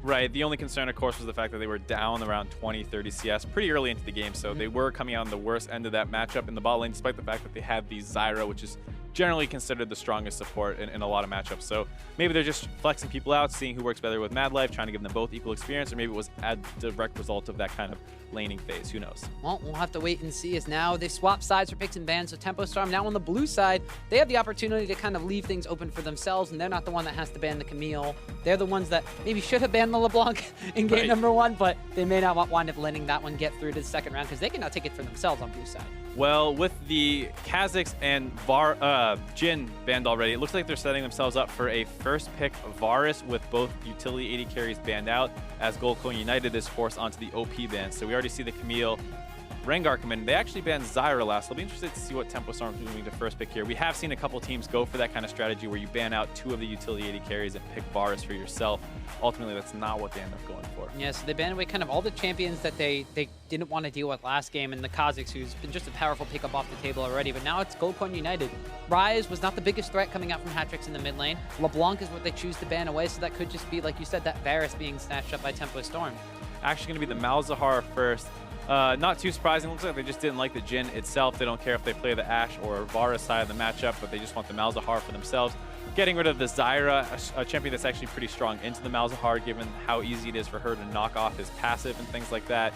Right. The only concern, of course, was the fact that they were down around 20, 30 CS pretty early into the game. So they were coming out on the worst end of that matchup in the bot lane, despite the fact that they have the Zyra, which is generally considered the strongest support in a lot of matchups. So maybe they're just flexing people out, seeing who works better with Mad Life, trying to give them both equal experience, or maybe it was a direct result of that kind of laning phase. Who knows? Well, we'll have to wait and see, as now they swap sides for picks and bans. So Tempo Storm now on the blue side, they have the opportunity to kind of leave things open for themselves, and they're not the one that has to ban the Camille. They're the ones that maybe should have banned the LeBlanc in game number 1, but they may not wind up letting that one get through to the second round because they can now take it for themselves on blue side. Well, with the Kha'Zix and Jhin banned already, it looks like they're setting themselves up for a first pick Varus with both utility AD carries banned out, as Gold Coin United is forced onto the OP ban. So we already see the Camille, Rengar come in. They actually banned Zyra last. I'll be interested to see what Tempo Storm is moving to first pick here. We have seen a couple teams go for that kind of strategy where you ban out 2 of the utility AD carries and pick Varus for yourself. Ultimately, that's not what they end up going for. Yeah, so they banned away kind of all the champions that they didn't want to deal with last game, and the Kha'Zix, who's been just a powerful pickup off the table already, but now it's Gold Coin United. Ryze was not the biggest threat coming out from Hatrix in the mid lane. LeBlanc is what they choose to ban away, so that could just be, like you said, that Varus being snatched up by Tempo Storm. Actually going to be the Malzahar first. Not too surprising. Looks like they just didn't like the Jhin itself. They don't care if they play the Ashe or Varus side of the matchup, but they just want the Malzahar for themselves. Getting rid of the Zyra, a champion that's actually pretty strong into the Malzahar, given how easy it is for her to knock off his passive and things like that,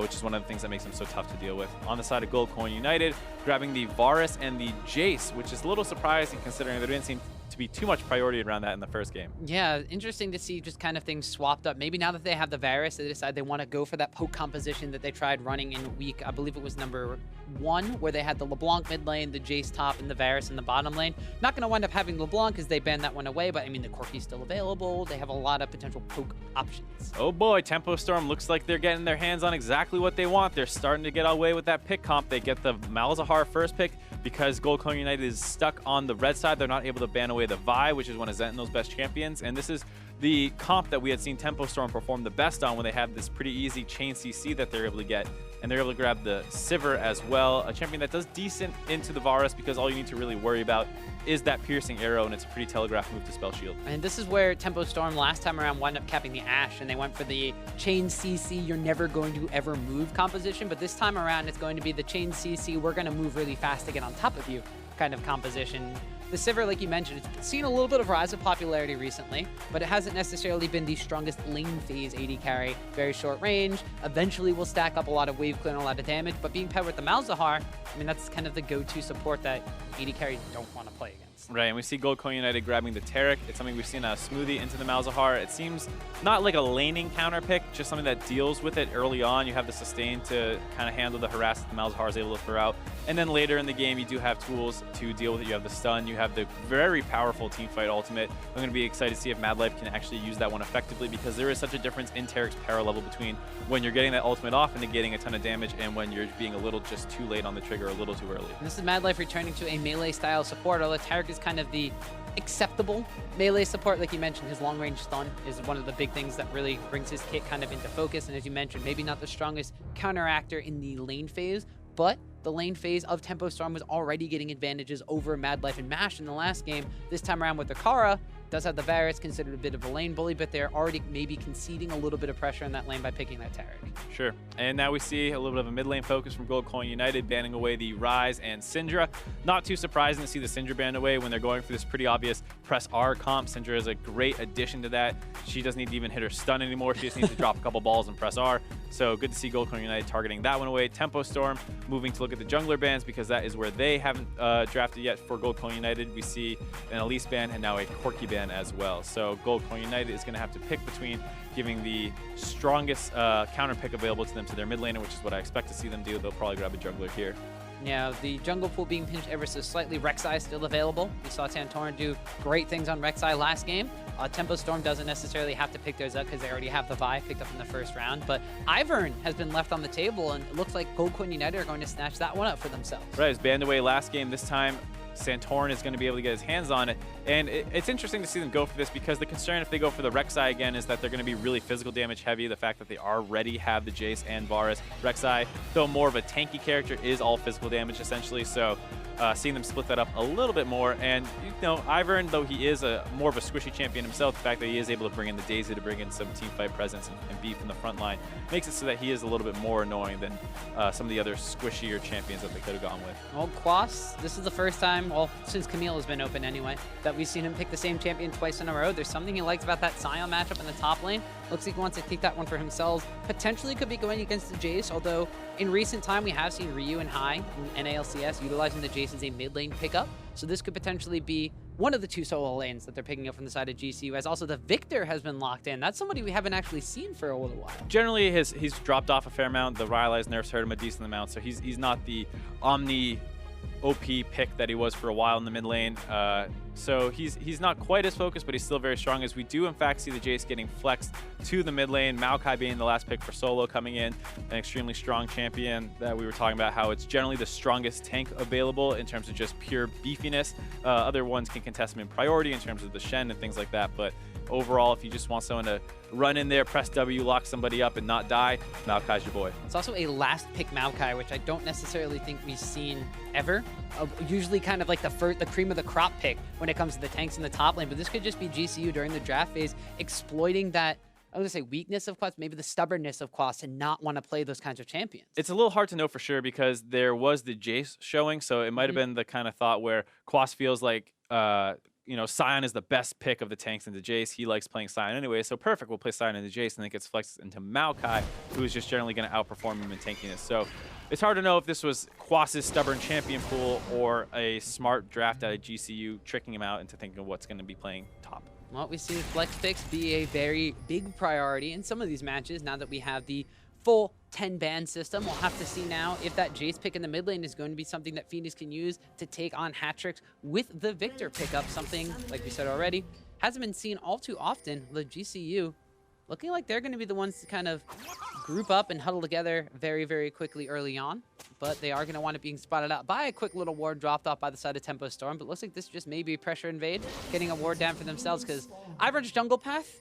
which is one of the things that makes him so tough to deal with. On the side of Gold Coin United, grabbing the Varus and the Jace, which is a little surprising considering there didn't seem to be too much priority around that in the first game. Yeah, interesting to see just kind of things swapped up. Maybe now that they have the Varus, they decide they want to go for that poke composition that they tried running in week, I believe it was number 1, where they had the LeBlanc mid lane, the Jace top, and the Varus in the bottom lane. Not going to wind up having LeBlanc because they banned that one away, but I mean, the Corki's still available. They have a lot of potential poke options. Oh boy, Tempo Storm looks like they're getting their hands on exactly what they want. They're starting to get away with that pick comp. They get the Malzahar first pick because Gold Coin United is stuck on the red side. They're not able to ban away the Vi, which is one of Zentinel's best champions, and this is the comp that we had seen Tempo Storm perform the best on when they have this pretty easy chain CC that they're able to get, and they're able to grab the Sivir as well, a champion that does decent into the Varus because all you need to really worry about is that piercing arrow, and it's a pretty telegraphed move to spell shield. And this is where Tempo Storm last time around wound up capping the Ashe, and they went for the chain CC, you're never going to ever move composition, but this time around it's going to be the chain CC, we're going to move really fast to get on top of you kind of composition. The Sivir, like you mentioned, it's seen a little bit of rise of popularity recently, but it hasn't necessarily been the strongest lane phase AD carry. Very short range, eventually will stack up a lot of wave clear and a lot of damage, but being paired with the Malzahar, I mean, that's kind of the go-to support that AD carries don't want to play against. Right, and we see Gold Coin United grabbing the Taric. It's something we've seen a Smoothie into the Malzahar. It seems not like a laning counter pick, just something that deals with it early on. You have the sustain to kind of handle the harass that the Malzahar is able to throw out. And then later in the game, you do have tools to deal with it. You have the stun, you have the very powerful teamfight ultimate. I'm going to be excited to see if Mad Life can actually use that one effectively, because there is such a difference in Taric's power level between when you're getting that ultimate off and getting a ton of damage, and when you're being a little just too late on the trigger, a little too early. And this is Mad Life returning to a melee style support, although Taric is kind of the acceptable melee support. Like you mentioned, his long range stun is one of the big things that really brings his kit kind of into focus, and as you mentioned, maybe not the strongest counteractor in the lane phase, but the lane phase of Tempo Storm was already getting advantages over Mad Life and MASH in the last game. This time around with the Kara, does have the Varus, considered a bit of a lane bully, but they're already maybe conceding a little bit of pressure in that lane by picking that Taric. Sure. And now we see a little bit of a mid lane focus from Gold Coin United, banning away the Ryze and Syndra. Not too surprising to see the Syndra banned away when they're going for this pretty obvious press R comp. Syndra is a great addition to that. She doesn't need to even hit her stun anymore. She just needs to drop a couple balls and press R. So good to see Gold Coin United targeting that one away. Tempo Storm moving to look at the jungler bans, because that is where they haven't drafted yet for Gold Coin United. We see an Elise ban and now a Corki ban as well. So Gold Coin United is going to have to pick between giving the strongest counter pick available to them to their mid laner, which is what I expect to see them do. They'll probably grab a jungler here. Yeah, the jungle pool being pinched ever so slightly. Rek'Sai still available. We saw Tantorin do great things on Rek'Sai last game. Tempo Storm doesn't necessarily have to pick theirs up because they already have the Vi picked up in the first round. But Ivern has been left on the table, and it looks like Gold Coin United are going to snatch that one up for themselves. Right, it was banned away last game. This time, Santorin is going to be able to get his hands on it. And it's interesting to see them go for this, because the concern if they go for the Rek'Sai again is that they're going to be really physical damage heavy. The fact that they already have the Jace and Varus. Rek'Sai, though more of a tanky character, is all physical damage essentially. So seeing them split that up a little bit more. And, you know, Ivern, though he is more of a squishy champion himself, the fact that he is able to bring in the Daisy to bring in some teamfight presence and beef in the front line makes it so that he is a little bit more annoying than some of the other squishier champions that they could have gone with. Well, Quas, this is the first time, well, since Camille has been open anyway, that we've seen him pick the same champion twice in a row. There's something he likes about that Sion matchup in the top lane. Looks like he wants to take that one for himself. Potentially could be going against the Jace, although in recent time we have seen Ryu and Hai in NALCS utilizing the Jace as a mid lane pickup. So this could potentially be one of the 2 solo lanes that they're picking up from the side of GCU, as also the Victor has been locked in. That's somebody we haven't actually seen for a little while. Generally, he's dropped off a fair amount. The Rylai's nerfs hurt him a decent amount, so he's not the Omni OP pick that he was for a while in the mid lane. So he's not quite as focused, but he's still very strong, as we do in fact see the Jace getting flexed to the mid lane. Maokai being the last pick for solo coming in, an extremely strong champion that we were talking about how it's generally the strongest tank available in terms of just pure beefiness. Other ones can contest him in priority in terms of the Shen and things like that, but overall, if you just want someone to run in there, press W, lock somebody up, and not die, Maokai's your boy. It's also a last pick Maokai, which I don't necessarily think we've seen ever. Usually kind of like the cream of the crop pick when it comes to the tanks in the top lane, but this could just be GCU during the draft phase exploiting that, I was going to say weakness of Quas, maybe the stubbornness of Quas to not want to play those kinds of champions. It's a little hard to know for sure, because there was the Jace showing, so it might have been the kind of thought where Quas feels like you know, Sion is the best pick of the tanks into Jace. He likes playing Sion anyway, so perfect, we'll play Sion into Jace, and then it gets flexed into Maokai, who is just generally going to outperform him in tankiness. So it's hard to know if this was Quas's stubborn champion pool or a smart draft out of GCU tricking him out into thinking of what's going to be playing top. Well, we've seen flex picks be a very big priority in some of these matches now that we have the full 10-ban system. We'll have to see now if that Jace pick in the mid lane is going to be something that Phoenix can use to take on Hatrix with the Victor pickup. Something, like we said already, hasn't been seen all too often. The GCU looking like they're going to be the ones to kind of group up and huddle together very, very quickly early on. But they are going to wind up being spotted out by a quick little ward dropped off by the side of Tempo Storm. But looks like this just may be pressure invade, getting a ward down for themselves, because Ivern's jungle path,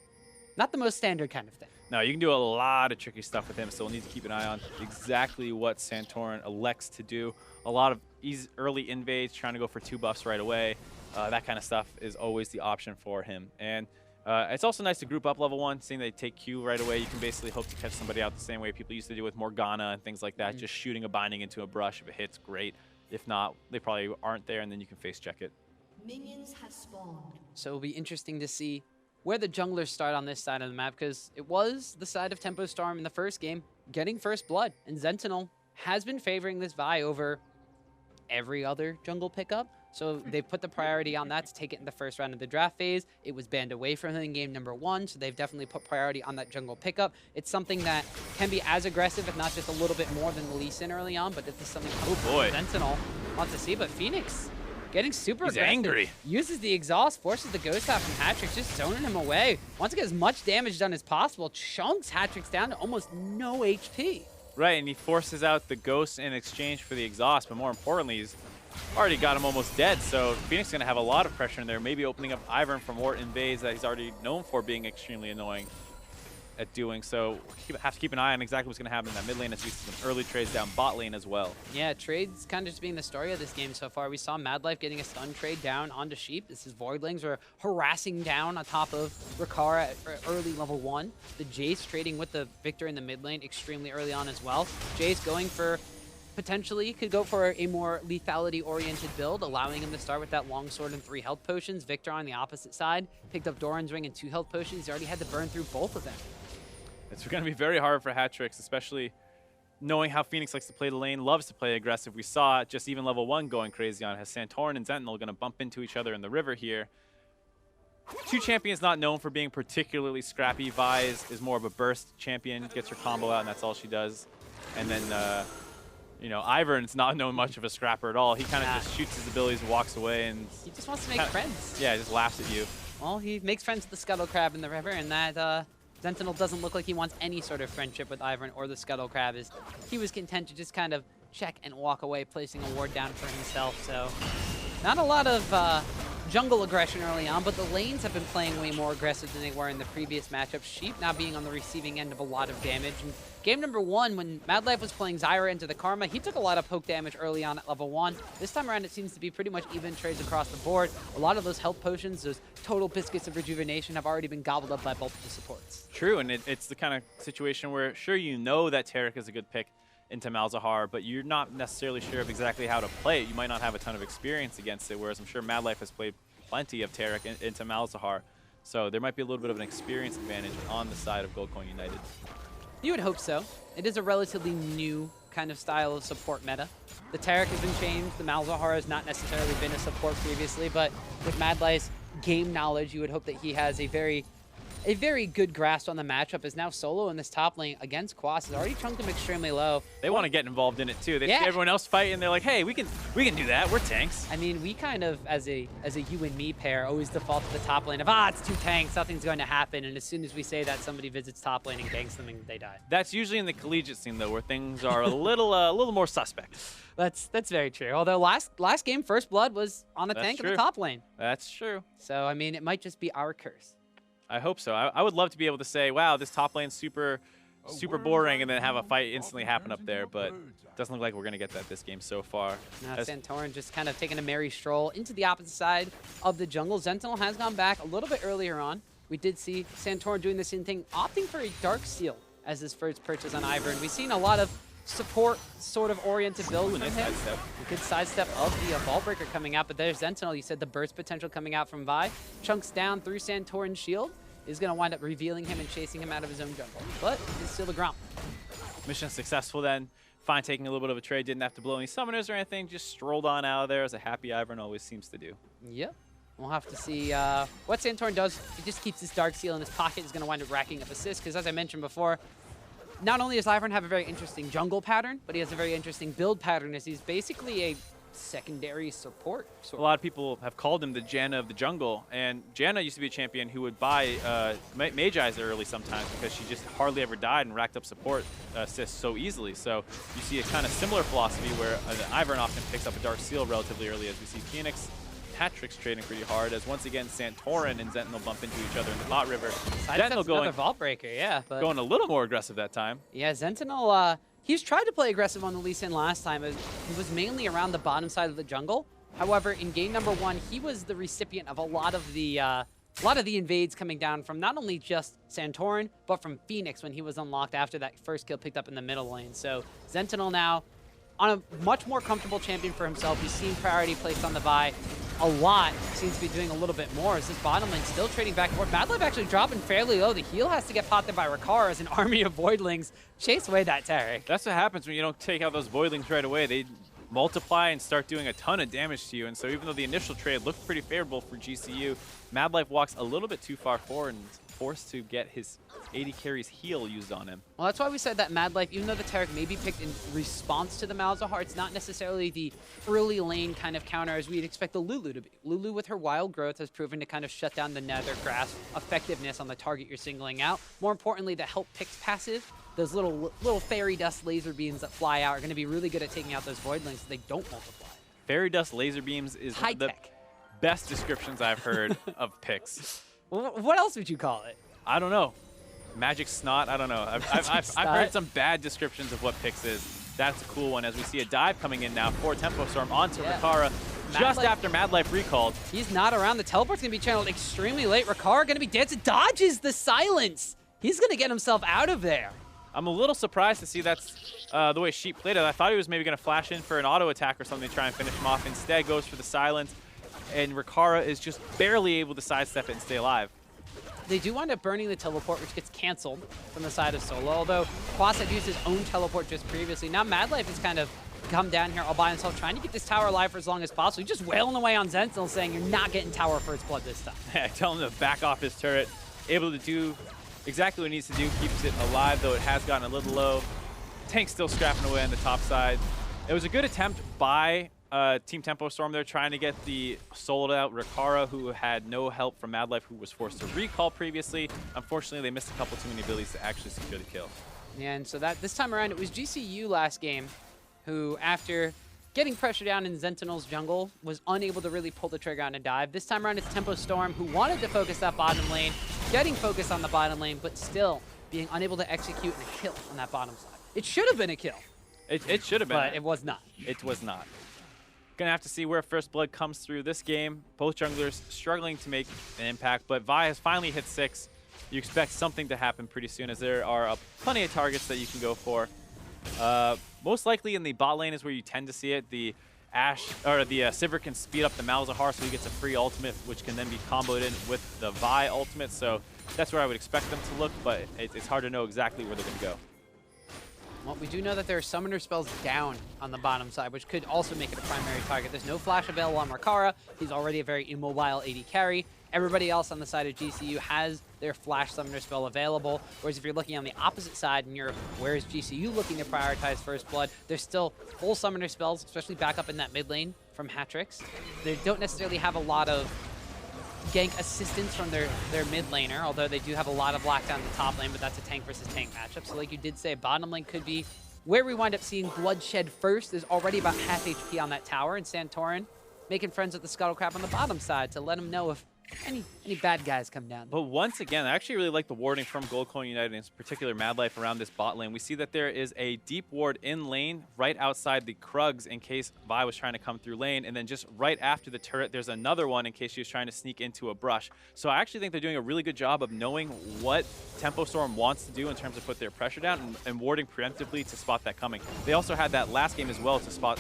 not the most standard kind of thing. No, you can do a lot of tricky stuff with him, so we'll need to keep an eye on exactly what Santorin elects to do. A lot of early invades, trying to go for 2 buffs right away. That kind of stuff is always the option for him. And it's also nice to group up level 1, seeing they take Q right away. You can basically hope to catch somebody out the same way people used to do with Morgana and things like that. Just shooting a binding into a brush. If it hits, great. If not, they probably aren't there, and then you can face check it. Minions have spawned. So it'll be interesting to see where the junglers start on this side of the map, because it was the side of Tempo Storm in the first game getting first blood, and Sentinel has been favoring this Vi over every other jungle pickup. So they've put the priority on that to take it in the first round of the draft phase. It was banned away from him in game number 1, so they've definitely put priority on that jungle pickup. It's something that can be as aggressive, if not just a little bit more than the Lee Sin early on, but this is something Sentinel wants to see. But Phoenix getting super aggressive. Angry. Uses the exhaust, forces the ghost out from Hatrix, just zoning him away. Wants to get as much damage done as possible. Chunks Hatrix down to almost no HP. Right, and he forces out the ghost in exchange for the exhaust, but more importantly, he's already got him almost dead, so Phoenix is going to have a lot of pressure in there, maybe opening up Ivern for more invades that he's already known for being extremely annoying at doing. So have to keep an eye on exactly what's going to happen in that mid lane, as we see some early trades down bot lane as well. Yeah, trades kind of just being the story of this game so far. We saw Mad Life getting a stun trade down onto Sheep. This is Voidlings were harassing down on top of Rikara at early level 1. The Jace trading with the Victor in the mid lane extremely early on as well. Jace going for, potentially could go for a more lethality-oriented build, allowing him to start with that long sword and 3 health potions. Victor on the opposite side picked up Doran's ring and 2 health potions. He's already had to burn through both of them. It's going to be very hard for Hatrix, especially knowing how Phoenix likes to play the lane, loves to play aggressive. We saw just even level 1 going crazy on it. Has Santorin and Sentinel going to bump into each other in the river here. 2 champions not known for being particularly scrappy. Vi is more of a burst champion, gets her combo out, and that's all she does. And then, you know, Ivern's not known much of a scrapper at all. He kind of just shoots his abilities and walks away. And he just wants to make friends. Yeah, just laughs at you. Well, he makes friends with the Scuttle Crab in the river, and that Sentinel doesn't look like he wants any sort of friendship with Ivern or the Scuttle Crab. He was content to just kind of check and walk away, placing a ward down for himself. So Not a lot of jungle aggression early on, but the lanes have been playing way more aggressive than they were in the previous matchup. Sheep now being on the receiving end of a lot of damage. And game number 1, when Madlife was playing Zyra into the Karma, he took a lot of poke damage early on at level 1. This time around, it seems to be pretty much even trades across the board. A lot of those health potions, those total biscuits of rejuvenation, have already been gobbled up by both of the supports. True, and it's the kind of situation where, sure, you know that Taric is a good pick into Malzahar, but you're not necessarily sure of exactly how to play it. You might not have a ton of experience against it, whereas I'm sure Madlife has played plenty of Taric into Malzahar. So there might be a little bit of an experience advantage on the side of Gold Coin United. You would hope so. It is a relatively new kind of style of support meta. The Taric has been changed. The Malzahar has not necessarily been a support previously, but with Madlife's game knowledge, you would hope that he has a very good grasp on the matchup. Is now solo in this top lane against Quas. Has already chunked him extremely low. They want to get involved in it too. They see everyone else fight, and they're like, "Hey, we can do that. We're tanks." I mean, we kind of, as a you and me pair, always default to the top lane of it's 2 tanks, nothing's going to happen. And as soon as we say that, somebody visits top lane and ganks them, and they die. That's usually in the collegiate scene though, where things are a little more suspect. That's very true. Although last game, First Blood was on a tank in the top lane. That's true. So I mean, it might just be our curse. I hope so. I would love to be able to say, wow, this top lane's super boring, and then have a fight instantly happen up there, but it doesn't look like we're going to get that this game so far. Now Santorin just kind of taking a merry stroll into the opposite side of the jungle. Sentinel has gone back a little bit earlier on. We did see Santorin doing the same thing, opting for a Dark Seal as his first purchase on Ivern. We've seen a lot of support sort of oriented build from him. Sidestep. A good sidestep of the ball breaker coming out, but there's Sentinel. You said the burst potential coming out from Vi. Chunks down through Santorin's shield. Is going to wind up revealing him and chasing him out of his own jungle. But he's still the ground. Mission successful then. Fine taking a little bit of a trade. Didn't have to blow any summoners or anything. Just strolled on out of there as a happy Ivern always seems to do. Yep. We'll have to see what Santorin does. He just keeps his Dark Seal in his pocket. He's going to wind up racking up assists because, as I mentioned before, not only does Ivern have a very interesting jungle pattern, but he has a very interesting build pattern as he's basically a secondary support. A lot of people have called him the Janna of the jungle, and Janna used to be a champion who would buy Magi's early sometimes because she just hardly ever died and racked up support assists so easily. So you see a kind of similar philosophy where Ivern often picks up a Dark Seal relatively early, as we see Phoenix, Patrick's trading pretty hard, as once again Santorin and Sentinel bump into each other in the bot river. Sentinel going another Vault Breaker, yeah. But going a little more aggressive that time. Yeah, Sentinel, he's tried to play aggressive on the Lee Sin last time. He was mainly around the bottom side of the jungle. However, in game number 1, he was the recipient of a lot of the invades coming down from not only just Santorin, but from Phoenix when he was unlocked after that first kill picked up in the middle lane. So Sentinel now on a much more comfortable champion for himself. He's seen priority placed on the Vi a lot. Seems to be doing a little bit more. As this bottom lane still trading back and forth. Madlife actually dropping fairly low. The heal has to get popped in by Rikara as an army of Voidlings chase away that Taric. That's what happens when you don't take out those Voidlings right away. They multiply and start doing a ton of damage to you. And so even though the initial trade looked pretty favorable for GCU, Madlife walks a little bit too far forward and is forced to get his 80 carries heal used on him. Well, that's why we said that Madlife, even though the Taric may be picked in response to the Malzahar, it's not necessarily the early lane kind of counter as we'd expect the Lulu to be. Lulu, with her wild growth, has proven to kind of shut down the Nether Grasp effectiveness on the target you're singling out. More importantly, the help picks passive, those little fairy dust laser beams that fly out are going to be really good at taking out those Voidlings so they don't multiply. Fairy dust laser beams is high the tech. Best descriptions I've heard of picks. What else would you call it? I don't know. Magic snot? I don't know. I've heard some bad descriptions of what Pix is. That's a cool one as we see a dive coming in now for Tempo Storm onto Rikara just after Madlife recalled. He's not around. The teleport's going to be channeled extremely late. Rikara going to be dancing. Dodges the silence. He's going to get himself out of there. I'm a little surprised to see that's the way Sheep played it. I thought he was maybe going to flash in for an auto attack or something to try and finish him off. Instead goes for the silence, and Rikara is just barely able to sidestep it and stay alive. They do wind up burning the teleport, which gets canceled from the side of Solo, although Quas had used his own teleport just previously. Now Madlife has kind of come down here all by himself, trying to get this tower alive for as long as possible. He's just wailing away on Sentinel, saying you're not getting tower first blood this time. Yeah, tell him to back off his turret. Able to do exactly what he needs to do, keeps it alive, though it has gotten a little low. Tank's still scrapping away on the top side. It was a good attempt by Team Tempo Storm there, trying to get the sold out Rikara, who had no help from Madlife, who was forced to recall previously. Unfortunately, they missed a couple too many abilities to actually secure the kill. Yeah, and so that this time around, it was GCU last game who, after getting pressure down in Sentinel's jungle, was unable to really pull the trigger on a dive. This time around, it's Tempo Storm, who wanted to focus that bottom lane, getting focused on the bottom lane, but still being unable to execute a kill on that bottom side. It should have been a kill. It should have been. But it was not. It was not. Gonna have to see where First Blood comes through this game. Both junglers struggling to make an impact, but Vi has finally hit 6. You expect something to happen pretty soon, as there are plenty of targets that you can go for. Most likely in the bot lane is where you tend to see it. The Sivir can speed up the Malzahar, so he gets a free ultimate, which can then be comboed in with the Vi ultimate. So that's where I would expect them to look, but it's hard to know exactly where they're going to go. Well, we do know that there are summoner spells down on the bottom side, which could also make it a primary target. There's no flash available on Markara. He's already a very immobile AD carry. Everybody else on the side of GCU has their flash summoner spell available. Whereas if you're looking on the opposite side and you're, where is GCU looking to prioritize First Blood, there's still full summoner spells, especially back up in that mid lane from Hatrix. They don't necessarily have a lot of gank assistance from their mid laner, although they do have a lot of lockdown in the top lane, but that's a tank versus tank matchup. So like you did say, bottom lane could be where we wind up seeing bloodshed first. There's already about half HP on that tower, and Santorin making friends with the Scuttlecrab on the bottom side to let him know if any bad guys come down. But once again, I actually really like the warding from Gold Coin United, in particular Mad Life around this bot lane. We see that there is a deep ward in lane right outside the Krugs in case Vi was trying to come through lane, and then just right after the turret, there's another one in case she was trying to sneak into a brush. So I actually think they're doing a really good job of knowing what Tempo Storm wants to do in terms of put their pressure down and warding preemptively to spot that coming. They also had that last game as well to spot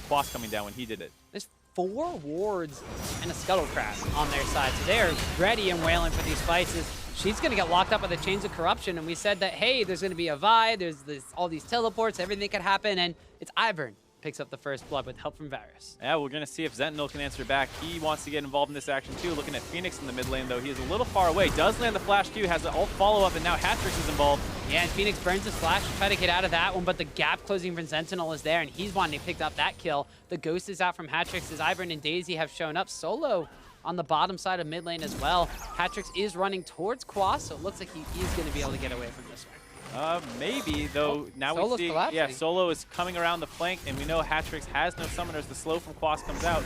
Quas coming down when he did it. There's 4 wards and a Scuttlecrab on their side, so they're ready and wailing for these fights. She's going to get locked up by the Chains of Corruption, and we said that, hey, there's going to be a Vi, there's all these teleports, everything could happen, and it's Ivern picks up the First Blood with help from Varus. Yeah, we're going to see if Sentinel can answer back. He wants to get involved in this action too. Looking at Phoenix in the mid lane, though. He is a little far away. Does land the flash too, has an ult follow-up, and now Hatrix is involved. Yeah, and Phoenix burns his flash to try to get out of that one, but the gap closing from Sentinel is there, and he's wanting to pick up that kill. The Ghost is out from Hatrix as Ivern and Daisy have shown up. Solo on the bottom side of mid lane as well. Hatrix is running towards Quas, so it looks like he is going to be able to get away from this one. Maybe, though. Now Solo's we see, collapsing. yeah, Solo is coming around the flank, and we know Hatrix has no summoners. The slow from Quas comes out.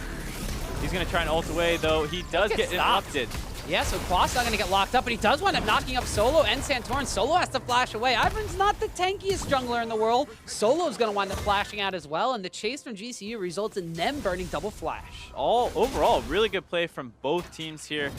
He's going to try and ult away, though. He does get interrupted. Yeah, so Quas not going to get locked up, but he does wind up knocking up Solo and Santorin. Solo has to flash away. Ivern's not the tankiest jungler in the world. Solo's going to wind up flashing out as well, and the chase from GCU results in them burning double flash. Overall, really good play from both teams here.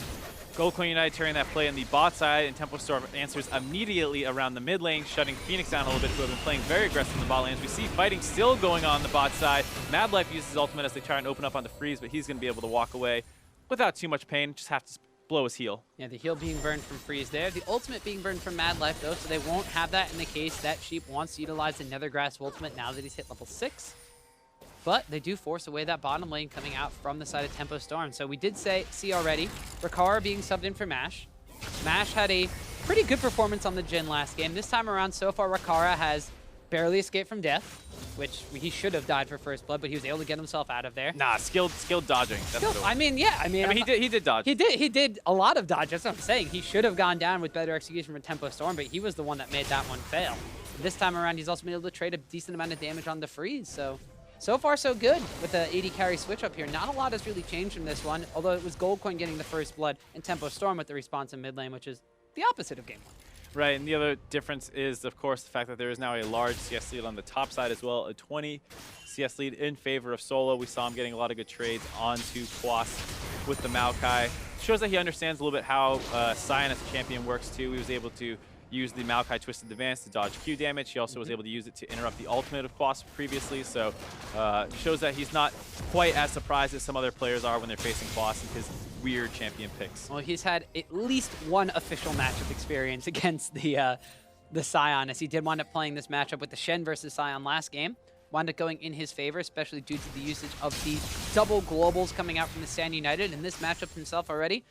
Gold Coin United turning that play on the bot side, and Tempo Storm answers immediately around the mid lane, shutting Phoenix down a little bit, who have been playing very aggressive in the bot lanes. We see fighting still going on the bot side. Mad Life uses his ultimate as they try and open up on the freeze, but he's going to be able to walk away without too much pain. Just have to blow his heal. Yeah, the heal being burned from freeze there. The ultimate being burned from Mad Life, though, so they won't have that in the case that Sheep wants to utilize the Nethergrass ultimate now that he's hit level 6. But they do force away that bottom lane coming out from the side of Tempo Storm. So we did see already, Rakara being subbed in for Mash. Mash had a pretty good performance on the Jhin last game. This time around, so far, Rakara has barely escaped from death, which he should have died for First Blood, but he was able to get himself out of there. Nah, skilled dodging. That's I mean, he did dodge. He did a lot of dodge. That's what I'm saying. He should have gone down with better execution from Tempo Storm, but he was the one that made that one fail. This time around, he's also been able to trade a decent amount of damage on the freeze. So far, so good with the AD carry switch up here. Not a lot has really changed from this one, although it was Gold Coin getting the First Blood and Tempo Storm with the response in mid lane, which is the opposite of game 1. Right, and the other difference is, of course, the fact that there is now a large CS lead on the top side as well, a 20 CS lead in favor of Solo. We saw him getting a lot of good trades onto Quas with the Maokai. Shows that he understands a little bit how Sion as a champion works too. He was able to use the Maokai Twisted Advance to dodge Q damage. He also was able to use it to interrupt the ultimate of Quas previously, so shows that he's not quite as surprised as some other players are when they're facing Quas and his weird champion picks. Well, he's had at least one official matchup experience against the Sion, as he did wind up playing this matchup with the Shen versus Sion last game. Wound up going in his favor, especially due to the usage of the double globals coming out from the Stand United. In this matchup himself already,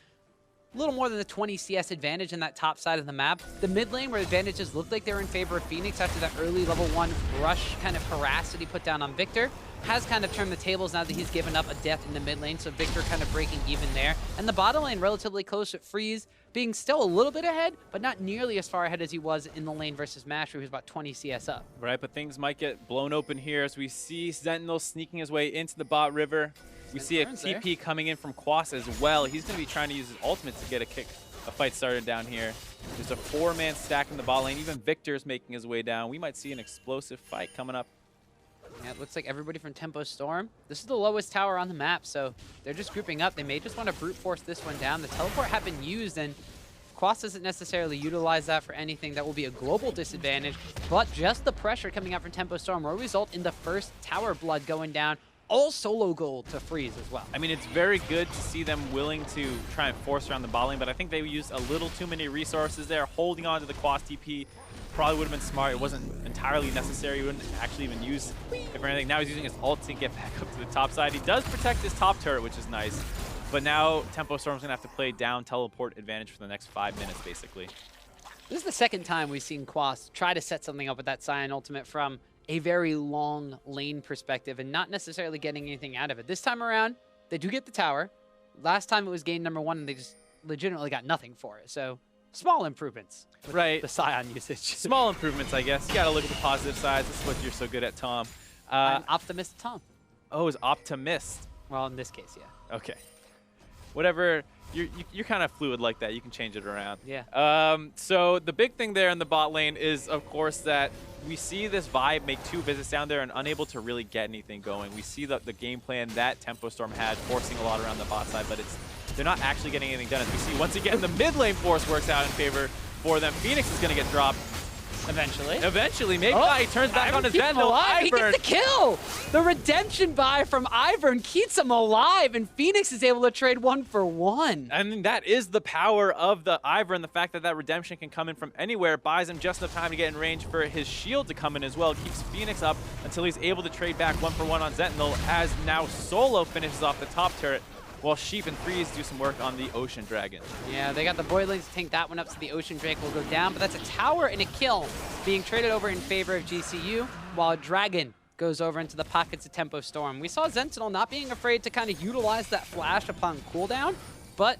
a little more than the 20 CS advantage in that top side of the map. The mid lane, where advantages looked like they were in favor of Phoenix after that early level 1 rush kind of harass that he put down on Victor, has kind of turned the tables now that he's given up a death in the mid lane, so Victor kind of breaking even there. And the bottom lane relatively close at freeze. being still a little bit ahead, but not nearly as far ahead as he was in the lane versus Mash, where he was about 20 CS up. Right, but things might get blown open here as we see Sentinel sneaking his way into the bot river. We see a TP coming in from Quas as well. He's going to be trying to use his ultimate to get a fight started down here. There's a 4-man stack in the bot lane. Even Victor's making his way down. We might see an explosive fight coming up. Yeah, it looks like everybody from Tempo Storm. This is the lowest tower on the map, so they're just grouping up. They may just want to brute force this one down. The teleport had been used, and Quas doesn't necessarily utilize that for anything. That will be a global disadvantage, but just the pressure coming out from Tempo Storm will result in the first tower blood going down. All solo gold to Freeze as well. I mean, it's very good to see them willing to try and force around the bot lane, but I think they used a little too many resources there. Holding on to the Quas TP probably would have been smart. It wasn't entirely necessary. He wouldn't actually even use it for anything. Now he's using his ult to get back up to the top side. He does protect his top turret, which is nice. But now Tempo Storm's going to have to play down teleport advantage for the next 5 minutes, basically. This is the second time we've seen Quas try to set something up with that Scion ultimate from a very long lane perspective and not necessarily getting anything out of it. This time around, they do get the tower. Last time it was game number 1 and they just legitimately got nothing for it. So small improvements with the Scion usage. Small improvements, I guess. You got to look at the positive sides. This is what you're so good at, Tom. I'm Optimus Tom. Oh, it's Optimist. Well, in this case, yeah. Okay. Whatever. You're kind of fluid like that. You can change it around. Yeah. So the big thing there in the bot lane is, of course, that we see this Vibe make 2 visits down there and unable to really get anything going. We see the game plan that Tempo Storm had, forcing a lot around the bot side, but they're not actually getting anything done. As we see, once again, the mid lane force works out in favor for them. Phoenix is going to get dropped. Eventually, maybe. He turns back on his Vandal. He gets the kill. The redemption buy from Ivern keeps him alive, and Phoenix is able to trade 1 for 1. I mean, that is the power of the Ivern. The fact that that redemption can come in from anywhere buys him just enough time to get in range for his shield to come in as well. It keeps Phoenix up until he's able to trade back 1 for 1 on Sentinel, as now Solo finishes off the top turret, while Sheep and Freeze do some work on the Ocean Dragon. Yeah, they got the Boilings to tank that one up, so the Ocean Drake will go down, but that's a tower and a kill being traded over in favor of GCU, while Dragon goes over into the pockets of Tempo Storm. We saw Sentinel not being afraid to kind of utilize that flash upon cooldown, but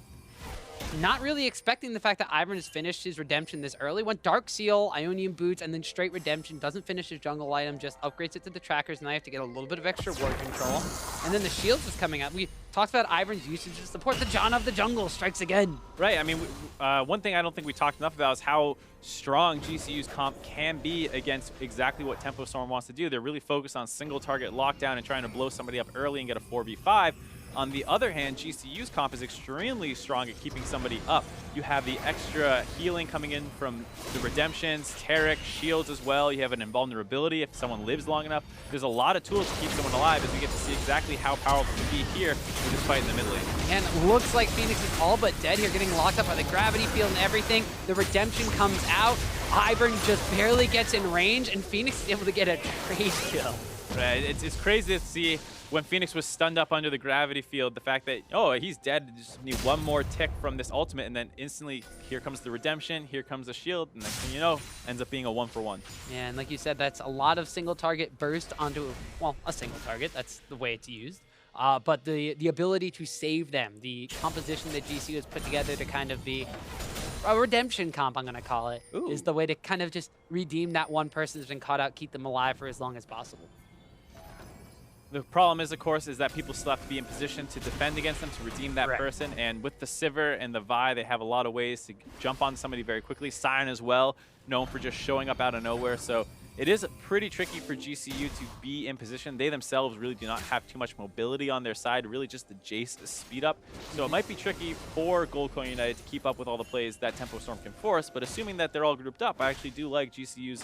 not really expecting the fact that Ivern has finished his redemption this early. Went Dark Seal, Ionian Boots, and then straight redemption. Doesn't finish his jungle item, just upgrades it to the trackers. Now you have to get a little bit of extra ward control. And then the shields is coming up. We talked about Ivern's usage of support. The John of the Jungle strikes again. Right. I mean, one thing I don't think we talked enough about is how strong GCU's comp can be against exactly what Tempo Storm wants to do. They're really focused on single target lockdown and trying to blow somebody up early and get a 4v5. On the other hand, GCU's comp is extremely strong at keeping somebody up. You have the extra healing coming in from the redemptions, Taric, shields as well. You have an invulnerability if someone lives long enough. There's a lot of tools to keep someone alive, as we get to see exactly how powerful it can be here with this fight in the mid lane. And it looks like Phoenix is all but dead here, getting locked up by the gravity field and everything. The redemption comes out. Ivern just barely gets in range, and Phoenix is able to get a trade kill. Right, it's crazy to see when Phoenix was stunned up under the gravity field, the fact that, oh, he's dead, you just need 1 more tick from this ultimate, and then instantly, here comes the redemption, here comes the shield, and next thing you know, ends up being a 1 for 1. Yeah, and like you said, that's a lot of single target burst onto, well, a single target. That's the way it's used. But the ability to save them, the composition that GCU has put together to kind of be a redemption comp, I'm going to call it, is the way to kind of just redeem that one person that's been caught out, keep them alive for as long as possible. The problem is, of course, is that people still have to be in position to defend against them, to redeem that person. And with the Sivir and the Vi, they have a lot of ways to jump on somebody very quickly. Sion as well, known for just showing up out of nowhere. So it is pretty tricky for GCU to be in position. They themselves really do not have too much mobility on their side, really just the Jace speed up. So it might be tricky for Gold Coin United to keep up with all the plays that Tempo Storm can force, but assuming that they're all grouped up, I actually do like GCU's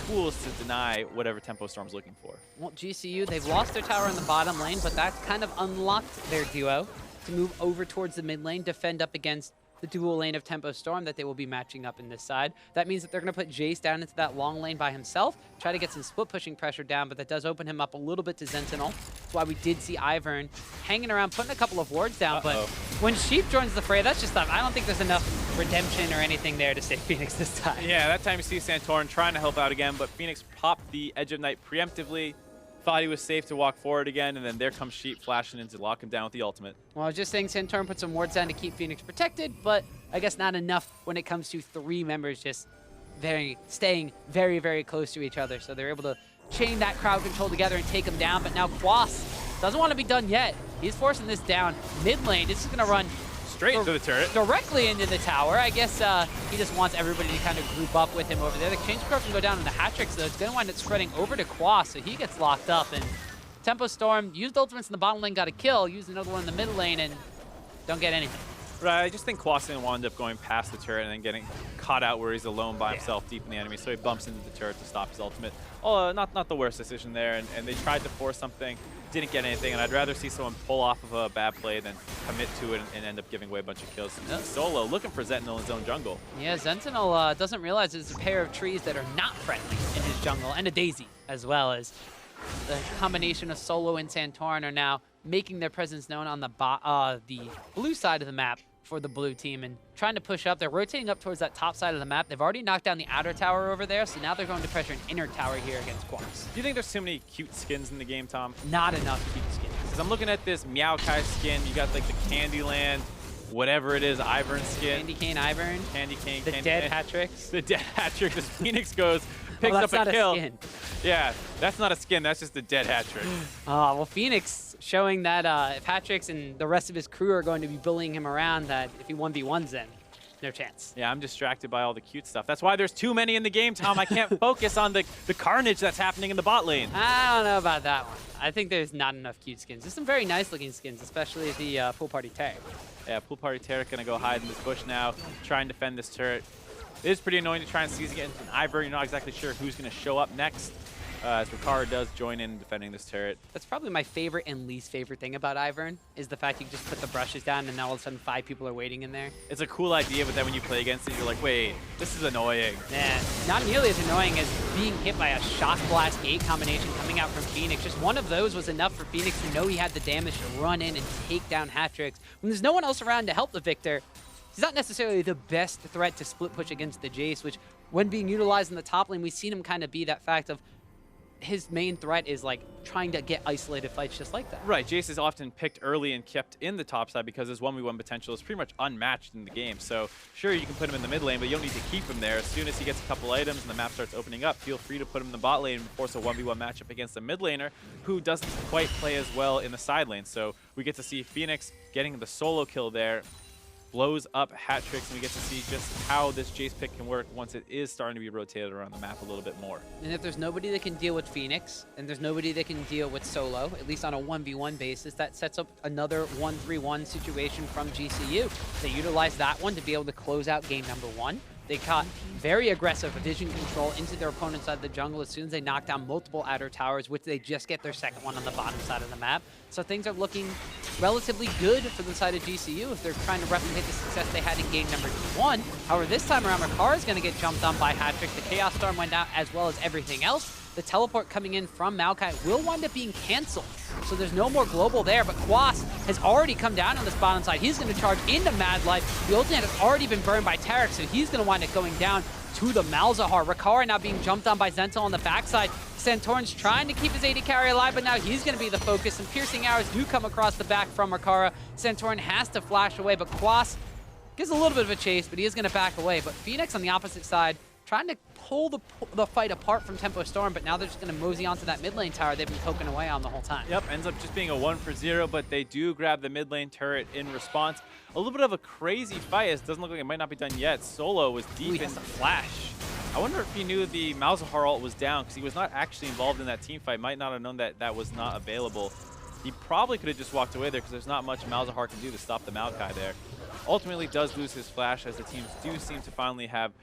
tools to deny whatever Tempo Storm's looking for. Well, GCU, they've lost their tower in the bottom lane, but that's kind of unlocked their duo to move over towards the mid lane, defend up against the dual lane of Tempo Storm that they will be matching up in this side. That means that they're going to put Jace down into that long lane by himself, try to get some split pushing pressure down, but that does open him up a little bit to Sentinel. That's why we did see Ivern hanging around, putting a couple of wards down, but when Sheep joins the fray, that's just stuff. I don't think there's enough redemption or anything there to save Phoenix this time. Yeah, that time you see Santorin trying to help out again, but Phoenix popped the Edge of Night preemptively. thought he was safe to walk forward again, and then there comes Sheep flashing in to lock him down with the ultimate. Well, I was just saying Santorin put some wards down to keep Phoenix protected, but I guess not enough when it comes to 3 members just staying very, very close to each other. So they're able to chain that crowd control together and take him down. But now Quas doesn't want to be done yet. He's forcing this down. Mid lane, this is going to run straight into the turret. Directly into the tower. I guess he just wants everybody to kind of group up with him over there. The change curve can go down into Hatrix, so it's going to wind up spreading over to Quas, so he gets locked up. And Tempo Storm used ultimates in the bottom lane, got a kill, used another one in the mid lane, and don't get anything. Right, I just think Quas didn't wind up going past the turret and then getting caught out where he's alone by himself deep in the enemy, so he bumps into the turret to stop his ultimate. Oh, not the worst decision there, and they tried to force something, didn't get anything, and I'd rather see someone pull off of a bad play than commit to it and end up giving away a bunch of kills. Solo looking for Sentinel in his own jungle. Yeah, Sentinel doesn't realize there's a pair of trees that are not friendly in his jungle, and a Daisy as well, as the combination of Solo and Santorin are now making their presence known on the blue side of the map for the blue team and trying to push up. They're rotating up towards that top side of the map. They've already knocked down the outer tower over there, so now they're going to pressure an inner tower here against Quas. Do you think there's too many cute skins in the game, Tom? Not enough cute skins. Because I'm looking at this Meowkai skin. You got like the Candyland, whatever it is, Ivern skin. Candy Cane Ivern. Candy Cane. The dead Hatrix. The dead Hatrix. As Phoenix goes, picks up a kill. A skin. Yeah, that's not a skin. That's just the dead Hatrix. Well, Phoenix showing that if Hatrix and the rest of his crew are going to be bullying him around, that if he 1v1s them, no chance. Yeah, I'm distracted by all the cute stuff. That's why there's too many in the game, Tom. I can't focus on the carnage that's happening in the bot lane. I don't know about that one. I think there's not enough cute skins. There's some very nice looking skins, especially the Pool Party Terror. Yeah, Pool Party Terror gonna go hide in this bush now, try and defend this turret. It is pretty annoying to try and seize against an Ivern. You're not exactly sure who's gonna show up next. As Ricard does join in defending this turret. That's probably my favorite and least favorite thing about Ivern, is the fact you can just put the brushes down and now all of a sudden 5 people are waiting in there. It's a cool idea, but then when you play against it, you're like, wait, this is annoying. Yeah, not nearly as annoying as being hit by a Shock Blast Gate combination coming out from Phoenix. Just one of those was enough for Phoenix to know he had the damage to run in and take down Hatrix. When there's no one else around to help the Victor, he's not necessarily the best threat to split push against the Jace, which when being utilized in the top lane, we've seen him kind of be that fact of his main threat is like trying to get isolated fights just like that. Right, Jace is often picked early and kept in the top side because his 1v1 potential is pretty much unmatched in the game. So sure, you can put him in the mid lane, but you don't need to keep him there. As soon as he gets a couple items and the map starts opening up, feel free to put him in the bot lane and force a 1v1 matchup against a mid laner who doesn't quite play as well in the side lane. So we get to see Phoenix getting the solo kill there, blows up Hatrix, and we get to see just how this Jace pick can work once it is starting to be rotated around the map a little bit more. And if there's nobody that can deal with Phoenix, and there's nobody that can deal with Solo, at least on a 1v1 basis, that sets up another 1-3-1 situation from GCU. They utilized that one to be able to close out game number 1. They caught very aggressive vision control into their opponent's side of the jungle as soon as they knock down multiple outer towers, which they just get their second one on the bottom side of the map. So things are looking relatively good for the side of GCU if they're trying to replicate the success they had in game number 1. However, this time around, Ricard is going to get jumped on by Hatrix. The Chaos Storm went out as well as everything else. The teleport coming in from Maokai will wind up being canceled. So there's no more global there, but Quas has already come down on this bottom side. He's going to charge into Mad Life. The ultimate has already been burned by Tarek, so he's going to wind up going down to the Malzahar. Ricard now being jumped on by Zental on the backside. Santorin's trying to keep his AD carry alive, but now he's going to be the focus, and piercing arrows do come across the back from Ricard. Santorin has to flash away, but Quas gives a little bit of a chase, but he is going to back away. But Phoenix on the opposite side, trying to pull the fight apart from Tempo Storm, but now they're just going to mosey onto that mid lane tower they've been poking away on the whole time. Yep, ends up just being a 1-for-0, but they do grab the mid lane turret in response. A little bit of a crazy fight. It doesn't look like it might not be done yet. Solo was deep in the flash. I wonder if he knew the Malzahar ult was down, because he was not actually involved in that team fight. Might not have known that that was not available. He probably could have just walked away there, because there's not much Malzahar can do to stop the Maokai there. Ultimately does lose his flash, as the teams do seem to finally have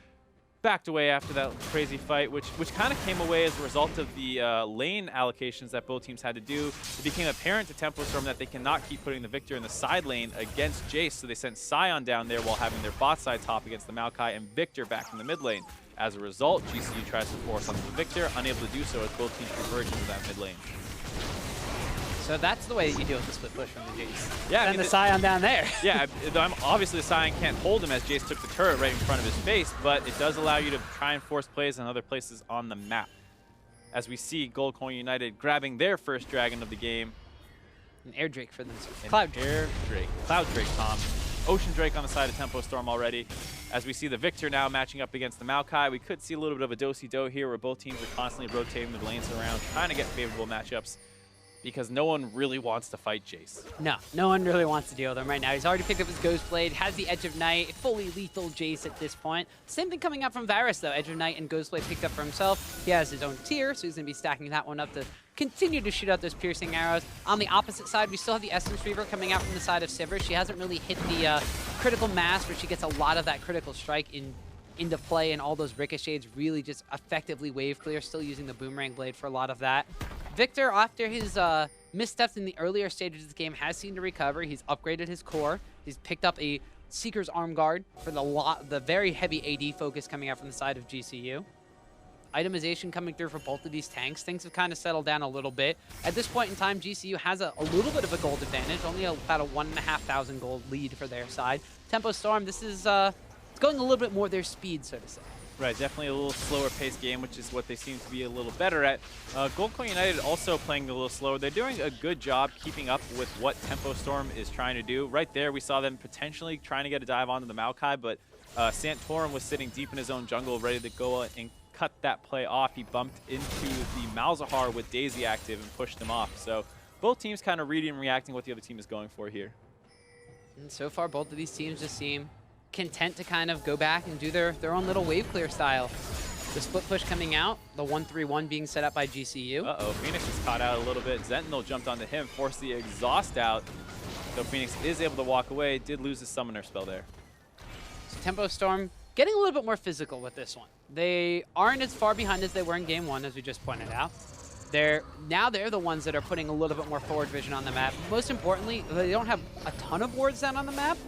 backed away after that crazy fight, which kind of came away as a result of the lane allocations that both teams had to do. It became apparent to Tempo Storm that they cannot keep putting the Victor in the side lane against Jace, so they sent Sion down there while having their bot side top against the Maokai and Victor back in the mid lane. As a result, GCU tries to force onto the Victor, unable to do so as both teams converge into that mid lane. So that's the way that you deal with the split push from the Jace. Yeah, and the Sion down there. Yeah, obviously the Sion can't hold him as Jace took the turret right in front of his face, but it does allow you to try and force plays in other places on the map. as we see Gold Coin United grabbing their first dragon of the game. An air Drake for themselves. Cloud Drake. Air Drake. Cloud Drake, Tom. Ocean Drake on the side of Tempo Storm already. As we see the Victor now matching up against the Maokai, we could see a little bit of a do-si-do here where both teams are constantly rotating the lanes around, trying to get favorable matchups because no one really wants to fight Jace. No one really wants to deal with him right now. He's already picked up his Ghost Blade, has the Edge of Night, fully lethal Jace at this point. Same thing coming out from Varus though. Edge of Night and Ghost Blade picked up for himself. He has his own tier, so he's going to be stacking that one up to continue to shoot out those piercing arrows. On the opposite side, we still have the Essence Reaver coming out from the side of Sivir. She hasn't really hit the critical mass where she gets a lot of that critical strike into play, and all those ricochets really just effectively wave clear, still using the Boomerang Blade for a lot of that. Victor, after his missteps in the earlier stages of the game, has seen to recover. He's upgraded his core. He's picked up a Seeker's Arm Guard for the very heavy AD focus coming out from the side of GCU. Itemization coming through for both of these tanks. Things have kind of settled down a little bit. At this point in time, GCU has a little bit of a gold advantage, only about a 1,500 gold lead for their side. Tempo Storm, this is it's going a little bit more their speed, so to say. Right, definitely a little slower paced game, which is what they seem to be a little better at. Gold Coin United also playing a little slower. They're doing a good job keeping up with what Tempo Storm is trying to do. Right there, we saw them potentially trying to get a dive onto the Maokai, but Santorum was sitting deep in his own jungle, ready to go and cut that play off. He bumped into the Malzahar with Daisy active and pushed him off. So both teams kind of reading and reacting what the other team is going for here. And so far, both of these teams just seem content to kind of go back and do their own little wave clear style. The split push coming out, the 1-3-1 being set up by GCU. Uh-oh, Phoenix is caught out a little bit. Sentinel jumped onto him, forced the exhaust out. So Phoenix is able to walk away, did lose his summoner spell there. So Tempo Storm getting a little bit more physical with this one. They aren't as far behind as they were in game one, as we just pointed out. They're the ones that are putting a little bit more forward vision on the map. Most importantly, they don't have a ton of wards down on the map,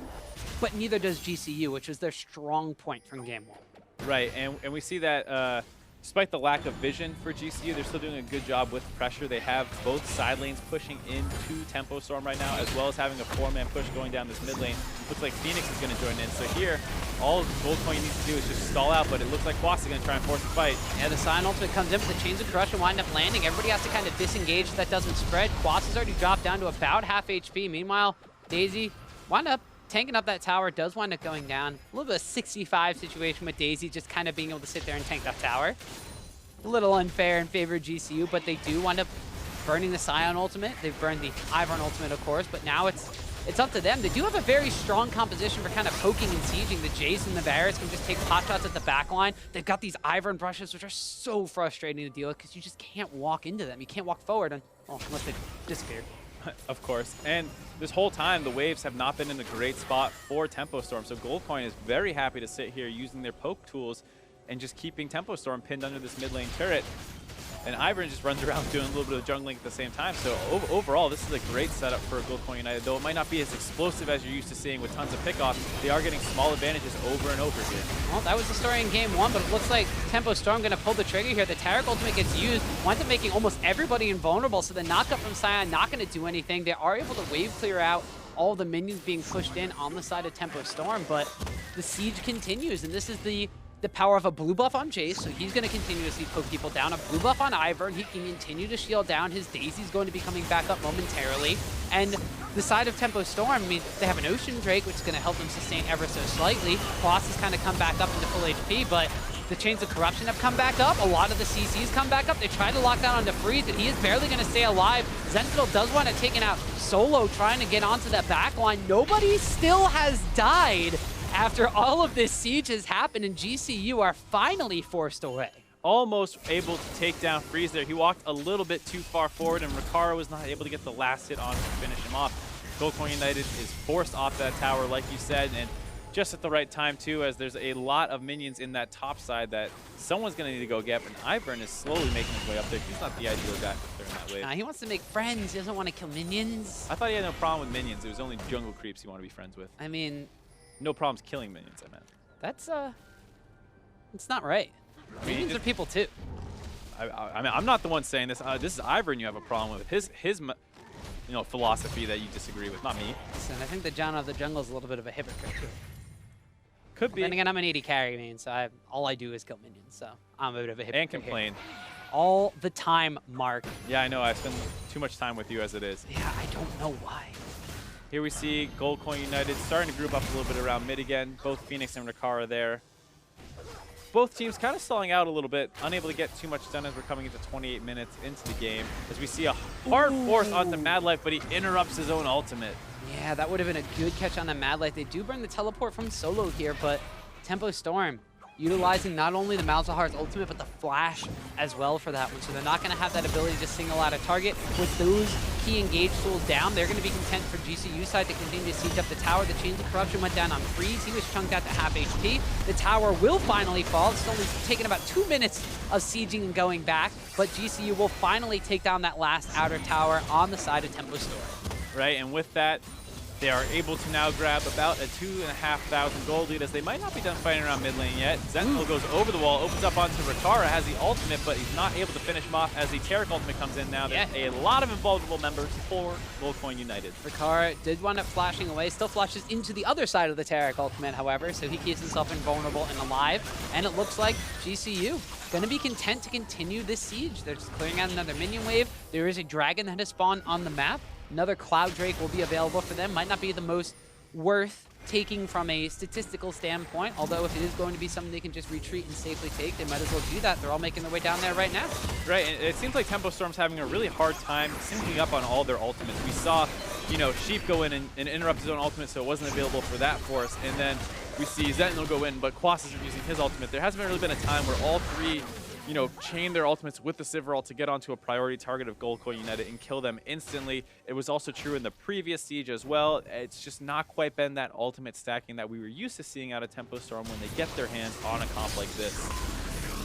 but neither does GCU, which is their strong point from game one. Right, and we see that despite the lack of vision for GCU, they're still doing a good job with pressure. They have both side lanes pushing into Tempo Storm right now, as well as having a 4-man push going down this mid lane. Looks like Phoenix is going to join in. So here, all Gold Coin needs to do is just stall out, but it looks like Boss is going to try and force a fight. Yeah, the Sion ultimate comes in, but the Chains of Corruption wind up landing. Everybody has to kind of disengage so that doesn't spread. Boss has already dropped down to about half HP. Meanwhile, Daisy wind up tanking up that tower, does wind up going down. A little bit of a 65 situation with Daisy just kind of being able to sit there and tank that tower. A little unfair in favor of GCU, but they do wind up burning the Sion ultimate. They've burned the Ivern ultimate, of course, but now it's up to them. They do have a very strong composition for kind of poking and sieging. The Jace and the Varus can just take pot shots at the back line. They've got these Ivern brushes, which are so frustrating to deal with because you just can't walk into them. You can't walk forward unless they disappear. Of course, and this whole time the waves have not been in a great spot for Tempo Storm, so Gold Coin is very happy to sit here using their poke tools and just keeping Tempo Storm pinned under this mid lane turret. And Ivern just runs around doing a little bit of jungling at the same time. So overall, this is a great setup for Gold Coin United. Though it might not be as explosive as you're used to seeing with tons of pickoffs, they are getting small advantages over and over here. Well, that was the story in game one, but it looks like Tempo Storm going to pull the trigger here. The Taric ultimate gets used, winds up making almost everybody invulnerable. So the knockup from Sion not going to do anything. They are able to wave clear out all the minions being pushed in on the side of Tempo Storm, but the siege continues, and this is the power of a blue buff on Jace, so he's going to continuously poke people down. A blue buff on Ivern, he can continue to shield down. His Daisy's going to be coming back up momentarily. And the side of Tempo Storm, I mean, they have an Ocean Drake, which is going to help them sustain ever so slightly. Boss has kind of come back up into full HP, but the Chains of Corruption have come back up. A lot of the CCs come back up. They try to lock down onto Freeze, and he is barely going to stay alive. Zenfiddle does want to take it out solo, trying to get onto that back line. Nobody still has died after all of this siege has happened, and GCU are finally forced away. Almost able to take down Freeze there. He walked a little bit too far forward, and Ricaro was not able to get the last hit on him to finish him off. Gold Coin United is forced off that tower, like you said, and just at the right time, too, as there's a lot of minions in that top side that someone's going to need to go get, and Ivern is slowly making his way up there. He's not the ideal guy up there in that wave. He wants to make friends. He doesn't want to kill minions. I thought he had no problem with minions. It was only jungle creeps he wanted to be friends with. I mean, no problems killing minions, I meant. That's, it's not right. Minions are people, too. I mean, I'm not the one saying this. This is Ivern you have a problem with. His philosophy that you disagree with, not me. Listen, I think the John of the Jungle is a little bit of a hypocrite, too. Could be. Then again, I'm an 80 carry main, so all I do is kill minions, so I'm a bit of a hypocrite. And complain. All the time, Mark. Yeah, I know. I spend too much time with you as it is. Yeah, I don't know why. Here we see Gold Coin United starting to group up a little bit around mid again. Both Phoenix and Rakara there. Both teams kind of stalling out a little bit, unable to get too much done as we're coming into 28 minutes into the game. As we see a hard force onto Mad Life, but he interrupts his own ultimate. Yeah, that would have been a good catch on the Mad Life. They do bring the teleport from Solo here, but Tempo Storm utilizing not only the Malzahar's ultimate, but the flash as well for that one. So they're not going to have that ability to single out a target. With those key engage tools down, they're going to be content for GCU side to continue to siege up the tower. The Chains of Corruption went down on Freeze. He was chunked out to half HP. The tower will finally fall. It's only taken about 2 minutes of sieging and going back, but GCU will finally take down that last outer tower on the side of Tempo Storm. Right, and with that, they are able to now grab about a 2,500 gold lead as they might not be done fighting around mid lane yet. Sentinel goes over the wall, opens up onto Rakara, has the ultimate, but he's not able to finish him off as the Taric ultimate comes in now. There's a lot of invulnerable members for Gold Coin United. Rakara did wind up flashing away, still flashes into the other side of the Taric ultimate, however, so he keeps himself invulnerable and alive. And it looks like GCU going to be content to continue this siege. They're just clearing out another minion wave. There is a dragon that has spawned on the map. Another Cloud Drake will be available for them. Might not be the most worth taking from a statistical standpoint, although if it is going to be something they can just retreat and safely take, they might as well do that. They're all making their way down there right now. Right, and it seems like Tempo Storm's having a really hard time syncing up on all their ultimates. We saw, you know, Sheep go in and interrupt his own ultimate, so it wasn't available for that force, and then we see Sentinel go in, but Quas isn't using his ultimate. There hasn't really been a time where all three, you know, chain their ultimates with the Sivir to get onto a priority target of Gold Coin United and kill them instantly. It was also true in the previous siege as well. It's just not quite been that ultimate stacking that we were used to seeing out of Tempo Storm when they get their hands on a comp like this.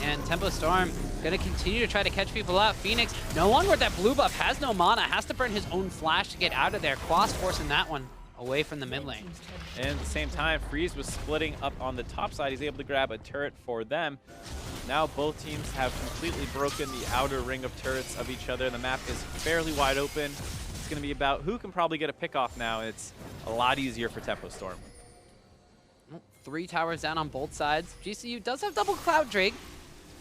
And Tempo Storm going to continue to try to catch people out. Phoenix, no longer with that blue buff, has no mana, has to burn his own flash to get out of there. Quas forcing that one away from the mid lane. And at the same time, Freeze was splitting up on the top side. He's able to grab a turret for them. Now both teams have completely broken the outer ring of turrets of each other. The map is fairly wide open. It's going to be about who can probably get a pick off now. It's a lot easier for Tempo Storm. 3 towers down on both sides. GCU does have double Cloud Drake.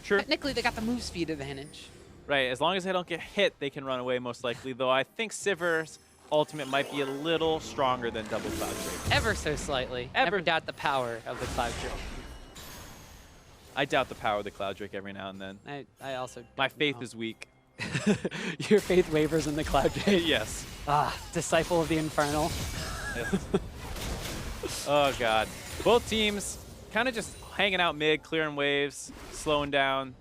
True. Technically, they got the move speed advantage. Right, as long as they don't get hit, they can run away most likely, though I think Sivir's ultimate might be a little stronger than double Cloud Drake. Ever so slightly. Never doubt the power of the Cloud Drake. I doubt the power of the Cloud Drake every now and then. I also My faith is weak. Your faith wavers in the Cloud Drake. Yes. Ah, disciple of the Infernal. Yes. Oh, God. Both teams kind of just hanging out mid, clearing waves, slowing down.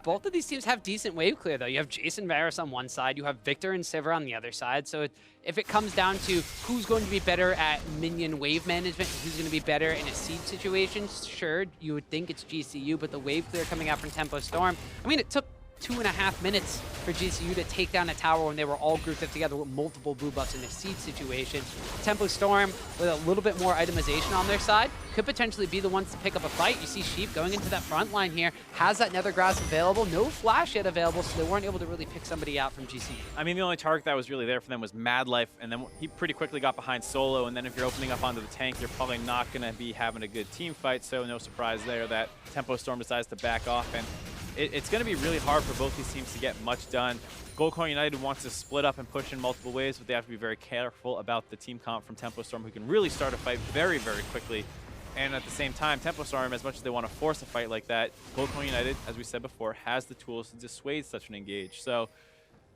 Both of these teams have decent wave clear, though. You have Jason Varus on one side, you have Victor and Sivir on the other side. So if it comes down to who's going to be better at minion wave management, who's going to be better in a siege situation, sure, you would think it's GCU, but the wave clear coming out from Tempo Storm, I mean, it took 2.5 minutes for GCU to take down a tower when they were all grouped up together with multiple blue buffs in a siege situation. Tempo Storm, with a little bit more itemization on their side, could potentially be the ones to pick up a fight. You see Sheep going into that front line here, has that Nether Grass available, no flash yet available, so they weren't able to really pick somebody out from GCU. I mean, the only target that was really there for them was Mad Life, and then he pretty quickly got behind Solo, and then if you're opening up onto the tank, you're probably not going to be having a good team fight, so no surprise there that Tempo Storm decides to back off, and it's going to be really hard for both these teams to get much done. Gold Coin United wants to split up and push in multiple ways, but they have to be very careful about the team comp from Tempo Storm, who can really start a fight very, very quickly. And at the same time, Tempo Storm, as much as they want to force a fight like that, Gold Coin United, as we said before, has the tools to dissuade such an engage. So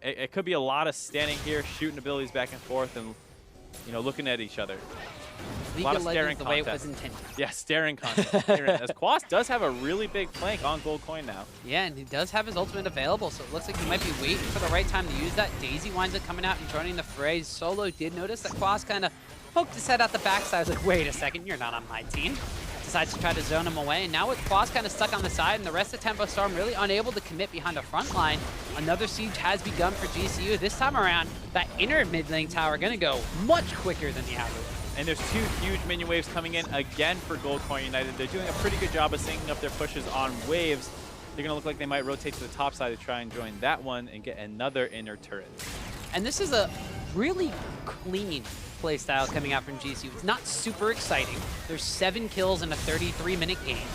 it could be a lot of standing here, shooting abilities back and forth, and looking at each other. A lot of staring the way it was intended. Yeah, staring contest. As Quas does have a really big flank on Gold Coin now. Yeah, and he does have his ultimate available, so it looks like he might be waiting for the right time to use that. Daisy winds up coming out and joining the fray. Solo did notice that Quas kind of poked his head out the backside. Like, wait a second, you're not on my team. Decides to try to zone him away, and now with Quas kind of stuck on the side and the rest of Tempo Storm really unable to commit behind a front line, another siege has begun for GCU. This time around, that inner mid lane tower going to go much quicker than the outer. And there's 2 huge minion waves coming in again for Gold Coin United. They're doing a pretty good job of syncing up their pushes on waves. They're going to look like they might rotate to the top side to try and join that one and get another inner turret. And this is a really clean playstyle coming out from GCU. It's not super exciting. There's 7 kills in a 33-minute game,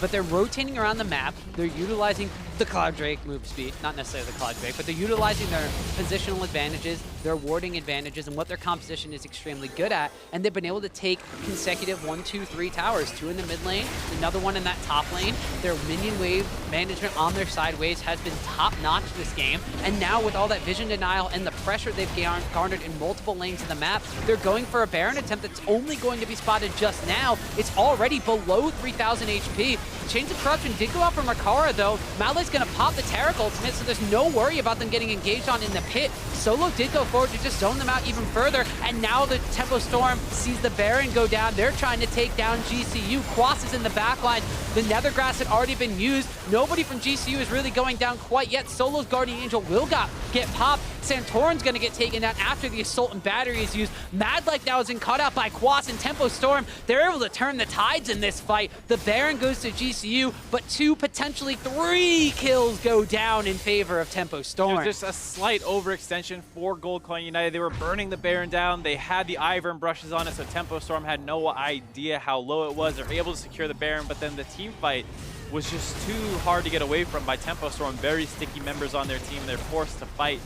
but they're rotating around the map. They're utilizing the Cloud Drake move speed, not necessarily the Cloud Drake, but they're utilizing their positional advantages, their warding advantages, and what their composition is extremely good at. And they've been able to take consecutive 1, 2, 3 towers, 2 in the mid lane, another one in that top lane. Their minion wave management on their side waves has been top-notch this game. And now with all that vision denial and the pressure they've garnered in multiple lanes of the map, they're going for a Baron attempt that's only going to be spotted just now. It's already below 3,000 HP. Chains of Corruption did go out from Rakara, though. Malay's going to pop the Taric ultimate, so there's no worry about them getting engaged on in the pit. Solo did go forward to just zone them out even further, and now the Tempo Storm sees the Baron go down. They're trying to take down GCU. Quas is in the backline. The Nethergrass had already been used. Nobody from GCU is really going down quite yet. Solo's Guardian Angel will get popped. Santorin's going to get taken down after the Assault and Battery is used. Mad Life now is in cut out by Quas and Tempo Storm. They're able to turn the tides in this fight. The Baron goes to GCU, but 2, potentially 3 kills go down in favor of Tempo Storm. Just a slight overextension for Gold Coin United. They were burning the Baron down. They had the Ivern brushes on it, so Tempo Storm had no idea how low it was. They're able to secure the Baron, but then the team fight was just too hard to get away from by Tempo Storm. Very sticky members on their team. They're forced to fight.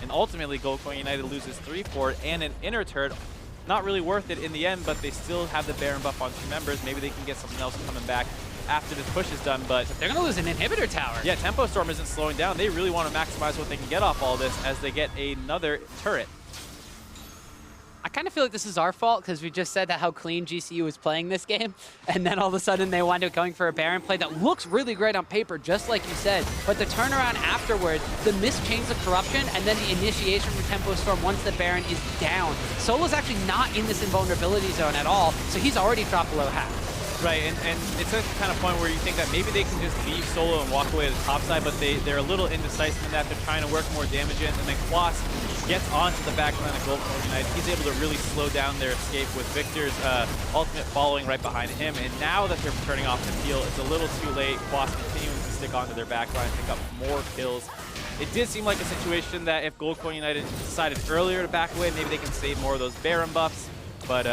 And ultimately, Gold Coin United loses 3-4 and an inner turret. Not really worth it in the end, but they still have the Baron buff on 2 members. Maybe they can get something else coming back after this push is done, but they're going to lose an inhibitor tower. Yeah, Tempo Storm isn't slowing down. They really want to maximize what they can get off all this as they get another turret. I kind of feel like this is our fault because we just said that how clean GCU was playing this game, and then all of a sudden they wind up going for a Baron play that looks really great on paper, just like you said, but the turnaround afterward, the missed Chains of Corruption, and then the initiation from Tempo Storm once the Baron is down. Solo's actually not in this invulnerability zone at all, so he's already dropped below half. Right, and it's a kind of point where you think that maybe they can just leave Solo and walk away to the top side, but they're a little indecisive in that. They're trying to work more damage in, and then Quas gets onto the back line of Gold Coin United. He's able to really slow down their escape with Victor's ultimate following right behind him, and now that they're turning off the field, it's a little too late. Quas continuing to stick onto their back line, pick up more kills. It did seem like a situation that if Gold Coin United decided earlier to back away, maybe they can save more of those Baron buffs. But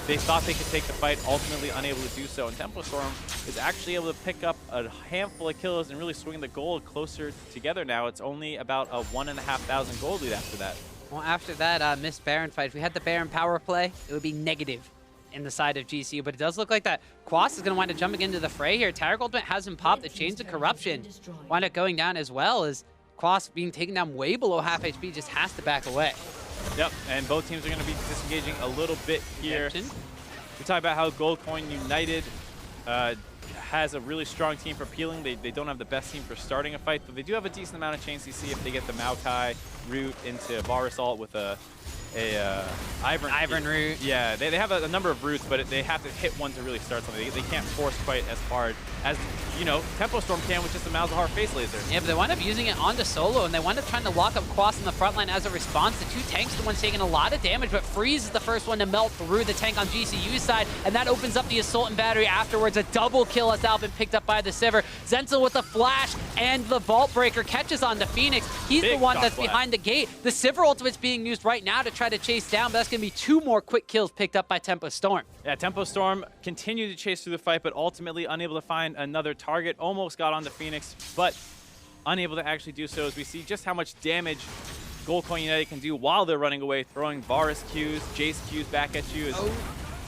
they thought they could take the fight, ultimately unable to do so. And Tempo Storm is actually able to pick up a handful of kills and really swing the gold closer together now. It's only about a 1,500 gold lead after that. Well, after that missed Baron fight, if we had the Baron power play, it would be negative in the side of GCU. But it does look like that Quas is going to wind up jumping into the fray here. Taric ultimate has him pop. The Chains of Corruption wind up going down as well, as Quas being taken down way below half HP just has to back away. Yep, and both teams are going to be disengaging a little bit here. We talk about how Gold Coin United has a really strong team for peeling. They don't have the best team for starting a fight, but they do have a decent amount of chain CC if they get the Maokai route into Varus ult with a Ivern route. Yeah, they have a number of routes, but they have to hit one to really start something. They can't force quite as hard as, you know, Tempo Storm can with just a Malzahar face laser. Yeah, but they wind up using it onto Solo, and they wind up trying to lock up Quas in the front line as a response. The 2 tanks are the ones taking a lot of damage, but Freeze is the first one to melt through the tank on GCU's side, and that opens up the Assault and Battery afterwards. A double kill has now been picked up by the Sivir. Zenzel with the flash, and the Vault Breaker catches on to Phoenix. He's the one that's behind the gate. The Sivir ultimate's being used right now to try to chase down, but that's going to be 2 more quick kills picked up by Tempo Storm. Yeah, Tempo Storm continued to chase through the fight, but ultimately unable to find another target. Almost got onto Phoenix, but unable to actually do so, as we see just how much damage Gold Coin United can do while they're running away, throwing Varus Qs, Jace Qs back at you. As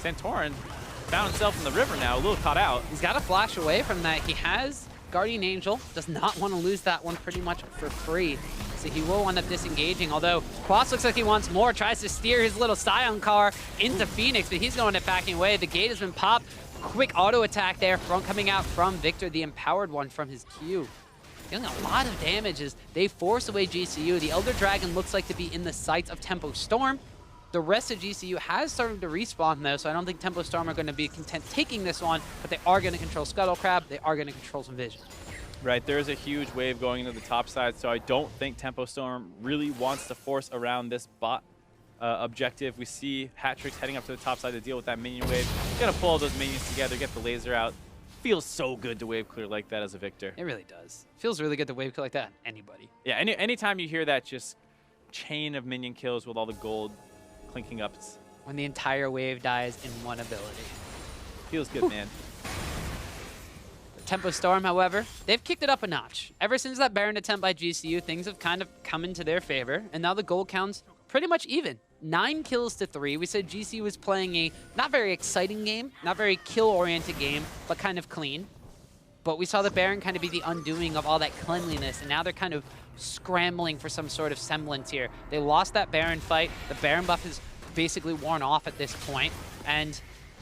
Santorin found himself in the river now, a little caught out. He's got to flash away from that. He has Guardian Angel, does not want to lose that one pretty much for free. So he will end up disengaging, although Quas looks like he wants more, tries to steer his little Scion car into Phoenix, but he's going to backing away. The gate has been popped. Quick auto attack there coming out from Victor, the empowered one from his Q. Dealing a lot of damage as they force away GCU. The Elder Dragon looks like to be in the sights of Tempo Storm. The rest of GCU has started to respawn though, so I don't think Tempo Storm are going to be content taking this one, but they are going to control Scuttle Crab. They are going to control some vision. Right, there's a huge wave going into the top side, so I don't think Tempo Storm really wants to force around this bot objective. We see Hatrix heading up to the top side to deal with that minion wave. Gonna pull all those minions together, get the laser out. Feels so good to wave clear like that as a Victor. It really does. Feels really good to wave clear like that. Anybody. Yeah, anytime you hear that just chain of minion kills with all the gold clinking up, when the entire wave dies in one ability. Feels good, man. Tempo Storm, however, they've kicked it up a notch. Ever since that Baron attempt by GCU, things have kind of come into their favor, and now the gold count's pretty much even. 9 kills to 3. We said GCU was playing a not very exciting game, not very kill-oriented game, but kind of clean. But we saw the Baron kind of be the undoing of all that cleanliness, and now they're kind of scrambling for some sort of semblance here. They lost that Baron fight. The Baron buff is basically worn off at this point, and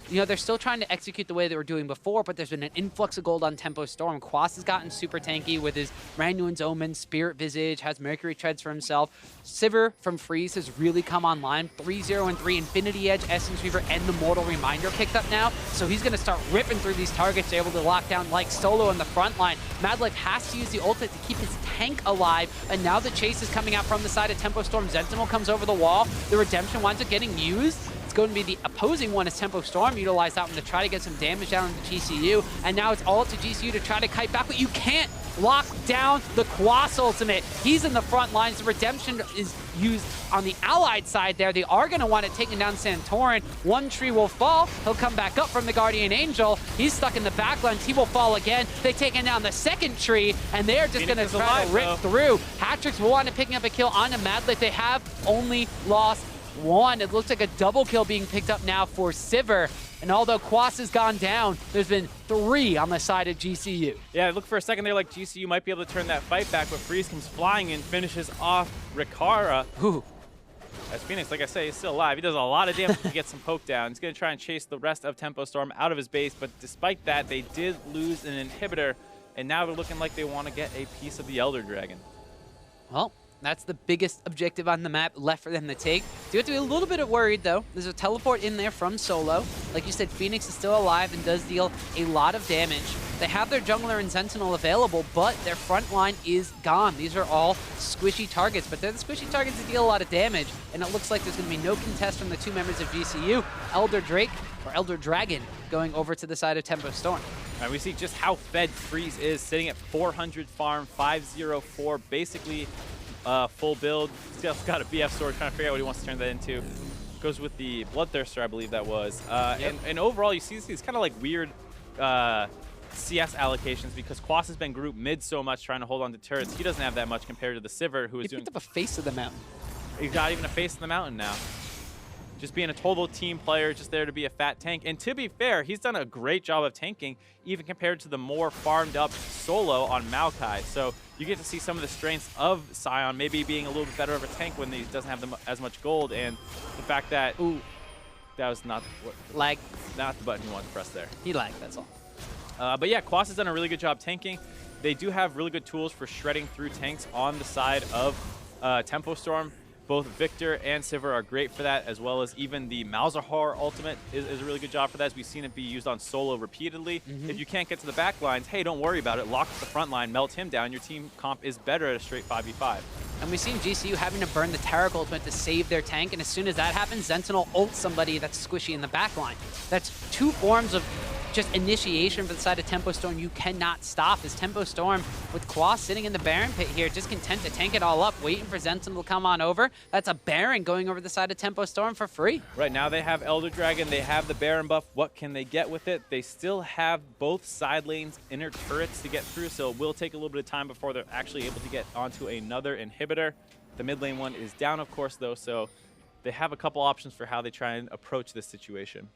you know, they're still trying to execute the way they were doing before, but there's been an influx of gold on Tempo Storm. Quas has gotten super tanky with his Randuin's Omen, Spirit Visage, has Mercury Treads for himself. Sivir from Freeze has really come online. 3-0 and 3, Infinity Edge, Essence Reaver, and the Mortal Reminder picked up now. So he's going to start ripping through these targets, able to lock down like Solo in the front line. Madlife has to use the ultimate to keep his tank alive, and now the chase is coming out from the side of Tempo Storm. Sentinel comes over the wall. The Redemption winds up getting used. It's going to be the opposing one as Tempo Storm utilize that one to try to get some damage down into GCU. And now it's all up to GCU to try to kite back, but you can't lock down the Quas ultimate. He's in the front lines. The Redemption is used on the allied side there. They are going to want it taking down Santorin. One tree will fall. He'll come back up from the Guardian Angel. He's stuck in the backline. He will fall again. They've taken down the second tree, and they're just going to try to rip through. Hatrix will wind up picking up a kill onto Madlife. They have only lost one. It looks like a double kill being picked up now for Sivir. And although Quas has gone down, there's been 3 on the side of GCU. Yeah, look for a second there like GCU might be able to turn that fight back, but Freeze comes flying in, finishes off Rikara. Ooh. As Phoenix, like I say, is still alive. He does a lot of damage to get some poke down. He's going to try and chase the rest of Tempo Storm out of his base, but despite that, they did lose an inhibitor, and now they're looking like they want to get a piece of the Elder Dragon. Well, that's the biggest objective on the map left for them to take. Do have to be a little bit worried, though. There's a teleport in there from Solo. Like you said, Phoenix is still alive and does deal a lot of damage. They have their Jungler and Sentinel available, but their front line is gone. These are all squishy targets, but they're the squishy targets that deal a lot of damage, and it looks like there's going to be no contest from the 2 members of GCU, Elder Drake or Elder Dragon, going over to the side of Tempo Storm. And we see just how fed Freeze is, sitting at 400 farm, 504, basically full build. Still got a BF sword, trying to figure out what he wants to turn that into. Goes with the Bloodthirster, I believe that was. And overall, you see these kind of like weird CS allocations because Quas has been grouped mid so much trying to hold on to turrets. He doesn't have that much compared to the Sivir, who is doing... He picked up a face of the mountain. He's not even a face of the mountain now. Just being a total team player, just there to be a fat tank. And to be fair, he's done a great job of tanking, even compared to the more farmed up Solo on Maokai. So you get to see some of the strengths of Sion, maybe being a little bit better of a tank when he doesn't have as much gold. And the fact that, ooh, that was not lag, not the button you wanted to press there. He lagged, that's all. But yeah, Quas has done a really good job tanking. They do have really good tools for shredding through tanks on the side of Tempo Storm. Both Victor and Sivir are great for that, as well as even the Malzahar ultimate is a really good job for that, as we've seen it be used on Solo repeatedly. If you can't get to the back lines, hey, don't worry about it. Lock the front line, melt him down. Your team comp is better at a straight 5v5. And we've seen GCU having to burn the Taric ultimate to save their tank, and as soon as that happens, Sentinel ults somebody that's squishy in the back line. That's 2 forms of just initiation for the side of Tempo Storm you cannot stop. As Tempo Storm with Quas sitting in the Baron pit here, just content to tank it all up, waiting for Sentinel to come on over. That's a Baron going over the side of Tempo Storm for free. Right now they have Elder Dragon, they have the Baron buff. What can they get with it? They still have both side lanes inner turrets to get through, so it will take a little bit of time before they're actually able to get onto another inhibitor. The mid lane one is down, of course, though, so they have a couple options for how they try and approach this situation.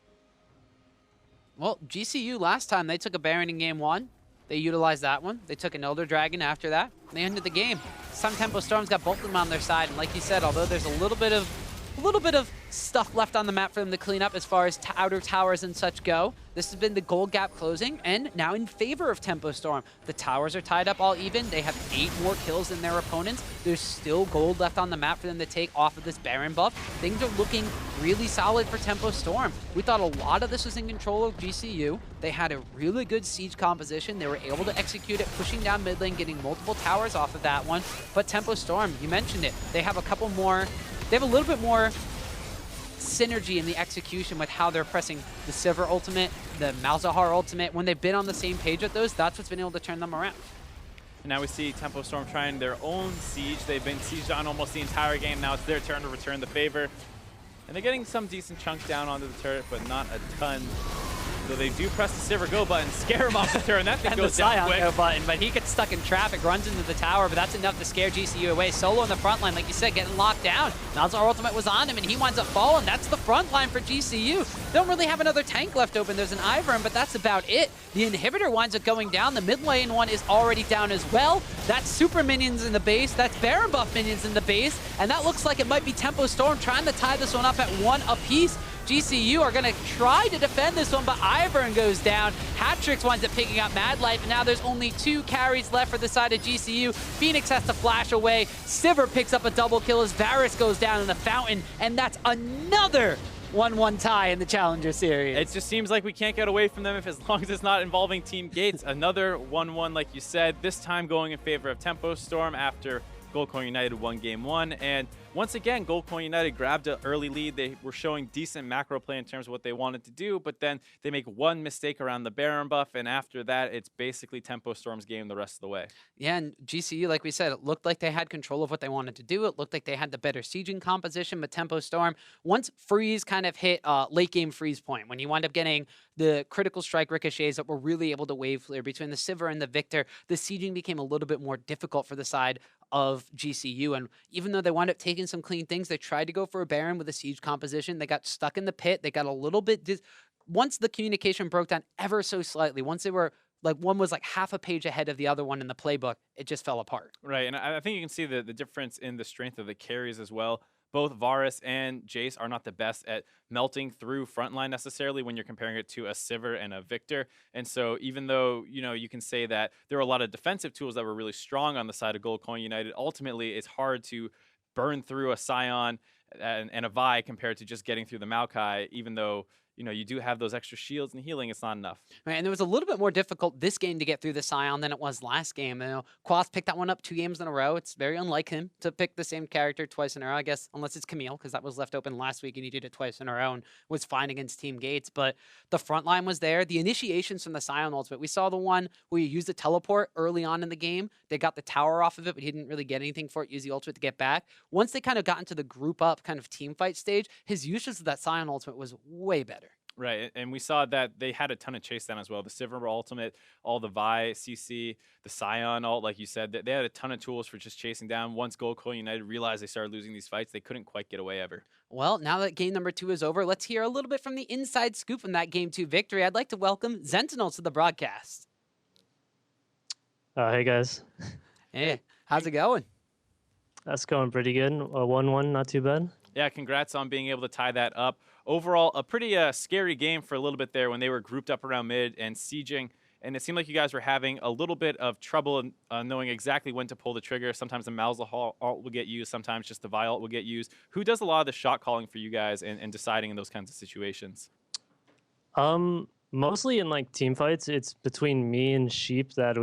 Well, GCU last time, they took a Baron in game 1. They utilized that one. They took an Elder Dragon after that. They ended the game. Some Tempo Storm's got both of them on their side, and like you said, although there's a little bit of stuff left on the map for them to clean up as far as outer towers and such go, this has been the gold gap closing, and now in favor of Tempo Storm. The towers are tied up all even. They have 8 more kills than their opponents. There's still gold left on the map for them to take off of this Baron buff. Things are looking really solid for Tempo Storm. We thought a lot of this was in control of GCU. They had a really good siege composition. They were able to execute it, pushing down mid lane, getting multiple towers off of that one. But Tempo Storm, you mentioned it, they have a couple more, they have a little bit more synergy in the execution with how they're pressing the Sivir ultimate, the Malzahar ultimate. When they've been on the same page with those, that's what's been able to turn them around. And now we see Tempo Storm trying their own siege. They've been sieged on almost the entire game. Now it's their turn to return the favor. And they're getting some decent chunks down onto the turret, but not a ton. So they do press the Sivir go button, scare him off the turret, and that thing And goes the down Scion quick. go button, but he gets stuck in traffic, runs into the tower, but that's enough to scare GCU away. Solo in the front line, like you said, getting locked down. Malzahar ultimate was on him, and he winds up falling. That's the front line for GCU. Don't really have another tank left open. There's an Ivern, but that's about it. The inhibitor winds up going down. The mid lane one is already down as well. That's super minions in the base. That's Baron buff minions in the base. And that looks like it might be Tempo Storm trying to tie this one up at 1 apiece. GCU are going to try to defend this one, but Ivern goes down. Hatrix winds up picking up Mad Life, and now there's only 2 carries left for the side of GCU. Phoenix has to flash away. Sivir picks up a double kill as Varus goes down in the fountain, and that's another 1-1 tie in the Challenger Series. It just seems like we can't get away from them as long as it's not involving Team Gates. Another 1-1, like you said, this time going in favor of Tempo Storm after Gold Coin United won Game 1. And once again, Gold Coin United grabbed an early lead. They were showing decent macro play in terms of what they wanted to do, but then they make one mistake around the Baron buff, and after that, it's basically Tempo Storm's game the rest of the way. Yeah, and GCU, like we said, it looked like they had control of what they wanted to do. It looked like they had the better sieging composition, but Tempo Storm, once Freeze kind of hit late game freeze point, when you wind up getting the critical strike ricochets that were really able to wave clear between the Sivir and the Victor, the sieging became a little bit more difficult for the side of GCU. And even though they wound up taking some clean things, they tried to go for a Baron with a siege composition. They got stuck in the pit. They got a little bit... Once the communication broke down ever so slightly, once they were... like one was like half a page ahead of the other one in the playbook, it just fell apart. Right, and I think you can see the difference in the strength of the carries as well. Both Varus and Jace are not the best at melting through frontline necessarily when you're comparing it to a Sivir and a Victor. And so even though, you know, you can say that there are a lot of defensive tools that were really strong on the side of Gold Coin United, ultimately it's hard to burn through a Scion and a Vi compared to just getting through the Maokai, even though, you know, you do have those extra shields and healing, it's not enough. Right, and it was a little bit more difficult this game to get through the Scion than it was last game. You know, Quas picked that one up 2 games in a row. It's very unlike him to pick the same character twice in a row, I guess, unless it's Camille, because that was left open last week and he did it twice in a row and was fine against Team Gates. But the front line was there. The initiations from the Scion ultimate, we saw the one where you used the teleport early on in the game. They got the tower off of it, but he didn't really get anything for it. Use the ultimate to get back. Once they kind of got into the group up kind of team fight stage, his usage of that Scion ultimate was way better. Right, and we saw that they had a ton of chase down as well. The Sivir ultimate, all the Vi, CC, the Scion ult, like you said, they had a ton of tools for just chasing down. Once Gold Coin United realized they started losing these fights, they couldn't quite get away ever. Well, now that game number 2 is over, let's hear a little bit from the inside scoop from that Game 2 victory. I'd like to welcome Sentinel to the broadcast. Hey, guys. Hey, how's it going? That's going pretty good. 1-1, not too bad. Yeah, congrats on being able to tie that up. Overall, a pretty scary game for a little bit there when they were grouped up around mid and sieging. And it seemed like you guys were having a little bit of trouble in, knowing exactly when to pull the trigger. Sometimes the Malzahar ult will get used. Sometimes just the Vi ult will get used. Who does a lot of the shot calling for you guys and deciding in those kinds of situations? Mostly in like team fights, it's between me and Sheep that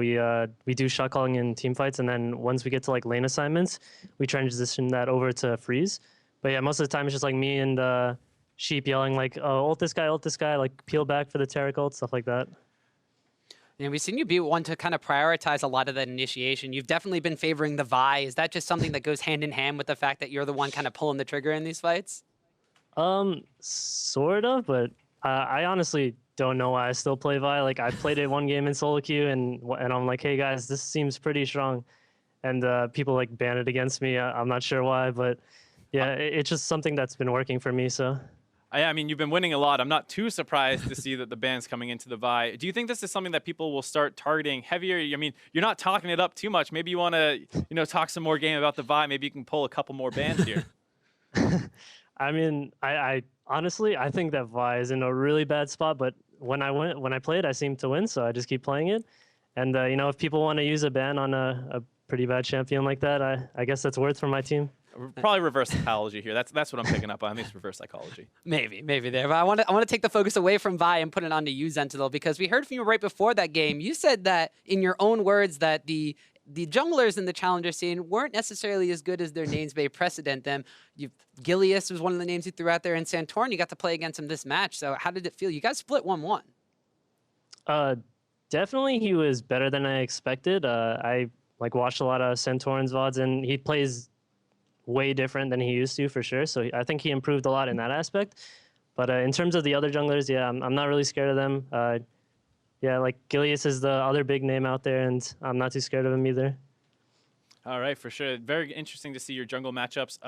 we do shot calling in team fights, and then once we get to like lane assignments, we transition that over to Freeze. But yeah, most of the time it's just like me and Sheep yelling like, "Oh, ult this guy, like peel back for the Taric ult," stuff like that. And we've seen you be one to kind of prioritize a lot of that initiation. You've definitely been favoring the Vi. Is that just something that goes hand in hand with the fact that you're the one kind of pulling the trigger in these fights? Sort of, but I honestly don't know why I still play Vi. Like I played it 1 game in solo queue, and I'm like, hey guys, this seems pretty strong, and people like ban it against me. I'm not sure why, but yeah, it's just something that's been working for me. So. I mean, you've been winning a lot. I'm not too surprised to see that the ban's coming into the Vi. Do you think this is something that people will start targeting heavier? I mean, you're not talking it up too much. Maybe you want to, you know, talk some more game about the Vi. Maybe you can pull a couple more bans here. I mean, I honestly, I think that Vi is in a really bad spot. But when I played, I seemed to win, so I just keep playing it. And you know, if people want to use a ban on a pretty bad champion like that, I guess that's worth for my team. Probably reverse psychology here. That's what I'm picking up on. I think it's reverse psychology. May there. But I want to take the focus away from Vi and put it onto you, Sentinel, because we heard from you right before that game. You said that, in your own words, that the junglers in the challenger scene weren't necessarily as good as their names may precedent them. Gilius was one of the names you threw out there, and Santorin, you got to play against him this match. So how did it feel? You guys split 1-1. Definitely he was better than I expected. I like watched a lot of Santorin's VODs, and he plays way different than he used to for sure. So I think he improved a lot in that aspect. But in terms of the other junglers, yeah, I'm not really scared of them. Yeah, like Gilius is the other big name out there, and I'm not too scared of him either. All right, for sure. Very interesting to see your jungle matchups.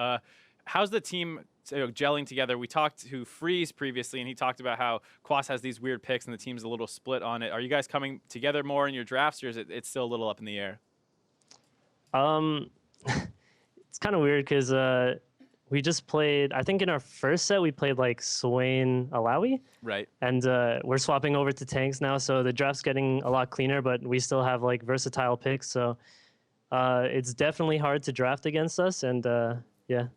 How's the team gelling together? We talked to Freeze previously, and he talked about how Quas has these weird picks, and the team's a little split on it. Are you guys coming together more in your drafts, or is it's still a little up in the air? It's kind of weird because we just played, I think in our first set, we played like Swain Alawi. Right. And we're swapping over to tanks now, so the draft's getting a lot cleaner, but we still have like versatile picks. So it's definitely hard to draft against us, and yeah.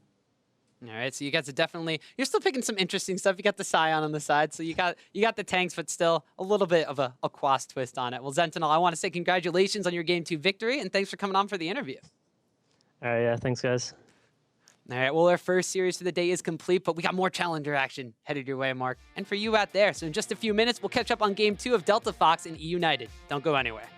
All right, so you guys are definitely, you're still picking some interesting stuff. You got the Scion on the side, so you got the tanks, but still a little bit of a Quas twist on it. Well, Zentinel, I want to say congratulations on your Game 2 victory, and thanks for coming on for the interview. All right, yeah, thanks, guys. All right, well, our first series for the day is complete, but we got more Challenger action headed your way, Mark. And for you out there, so in just a few minutes, we'll catch up on Game 2 of Delta Fox and E United. Don't go anywhere.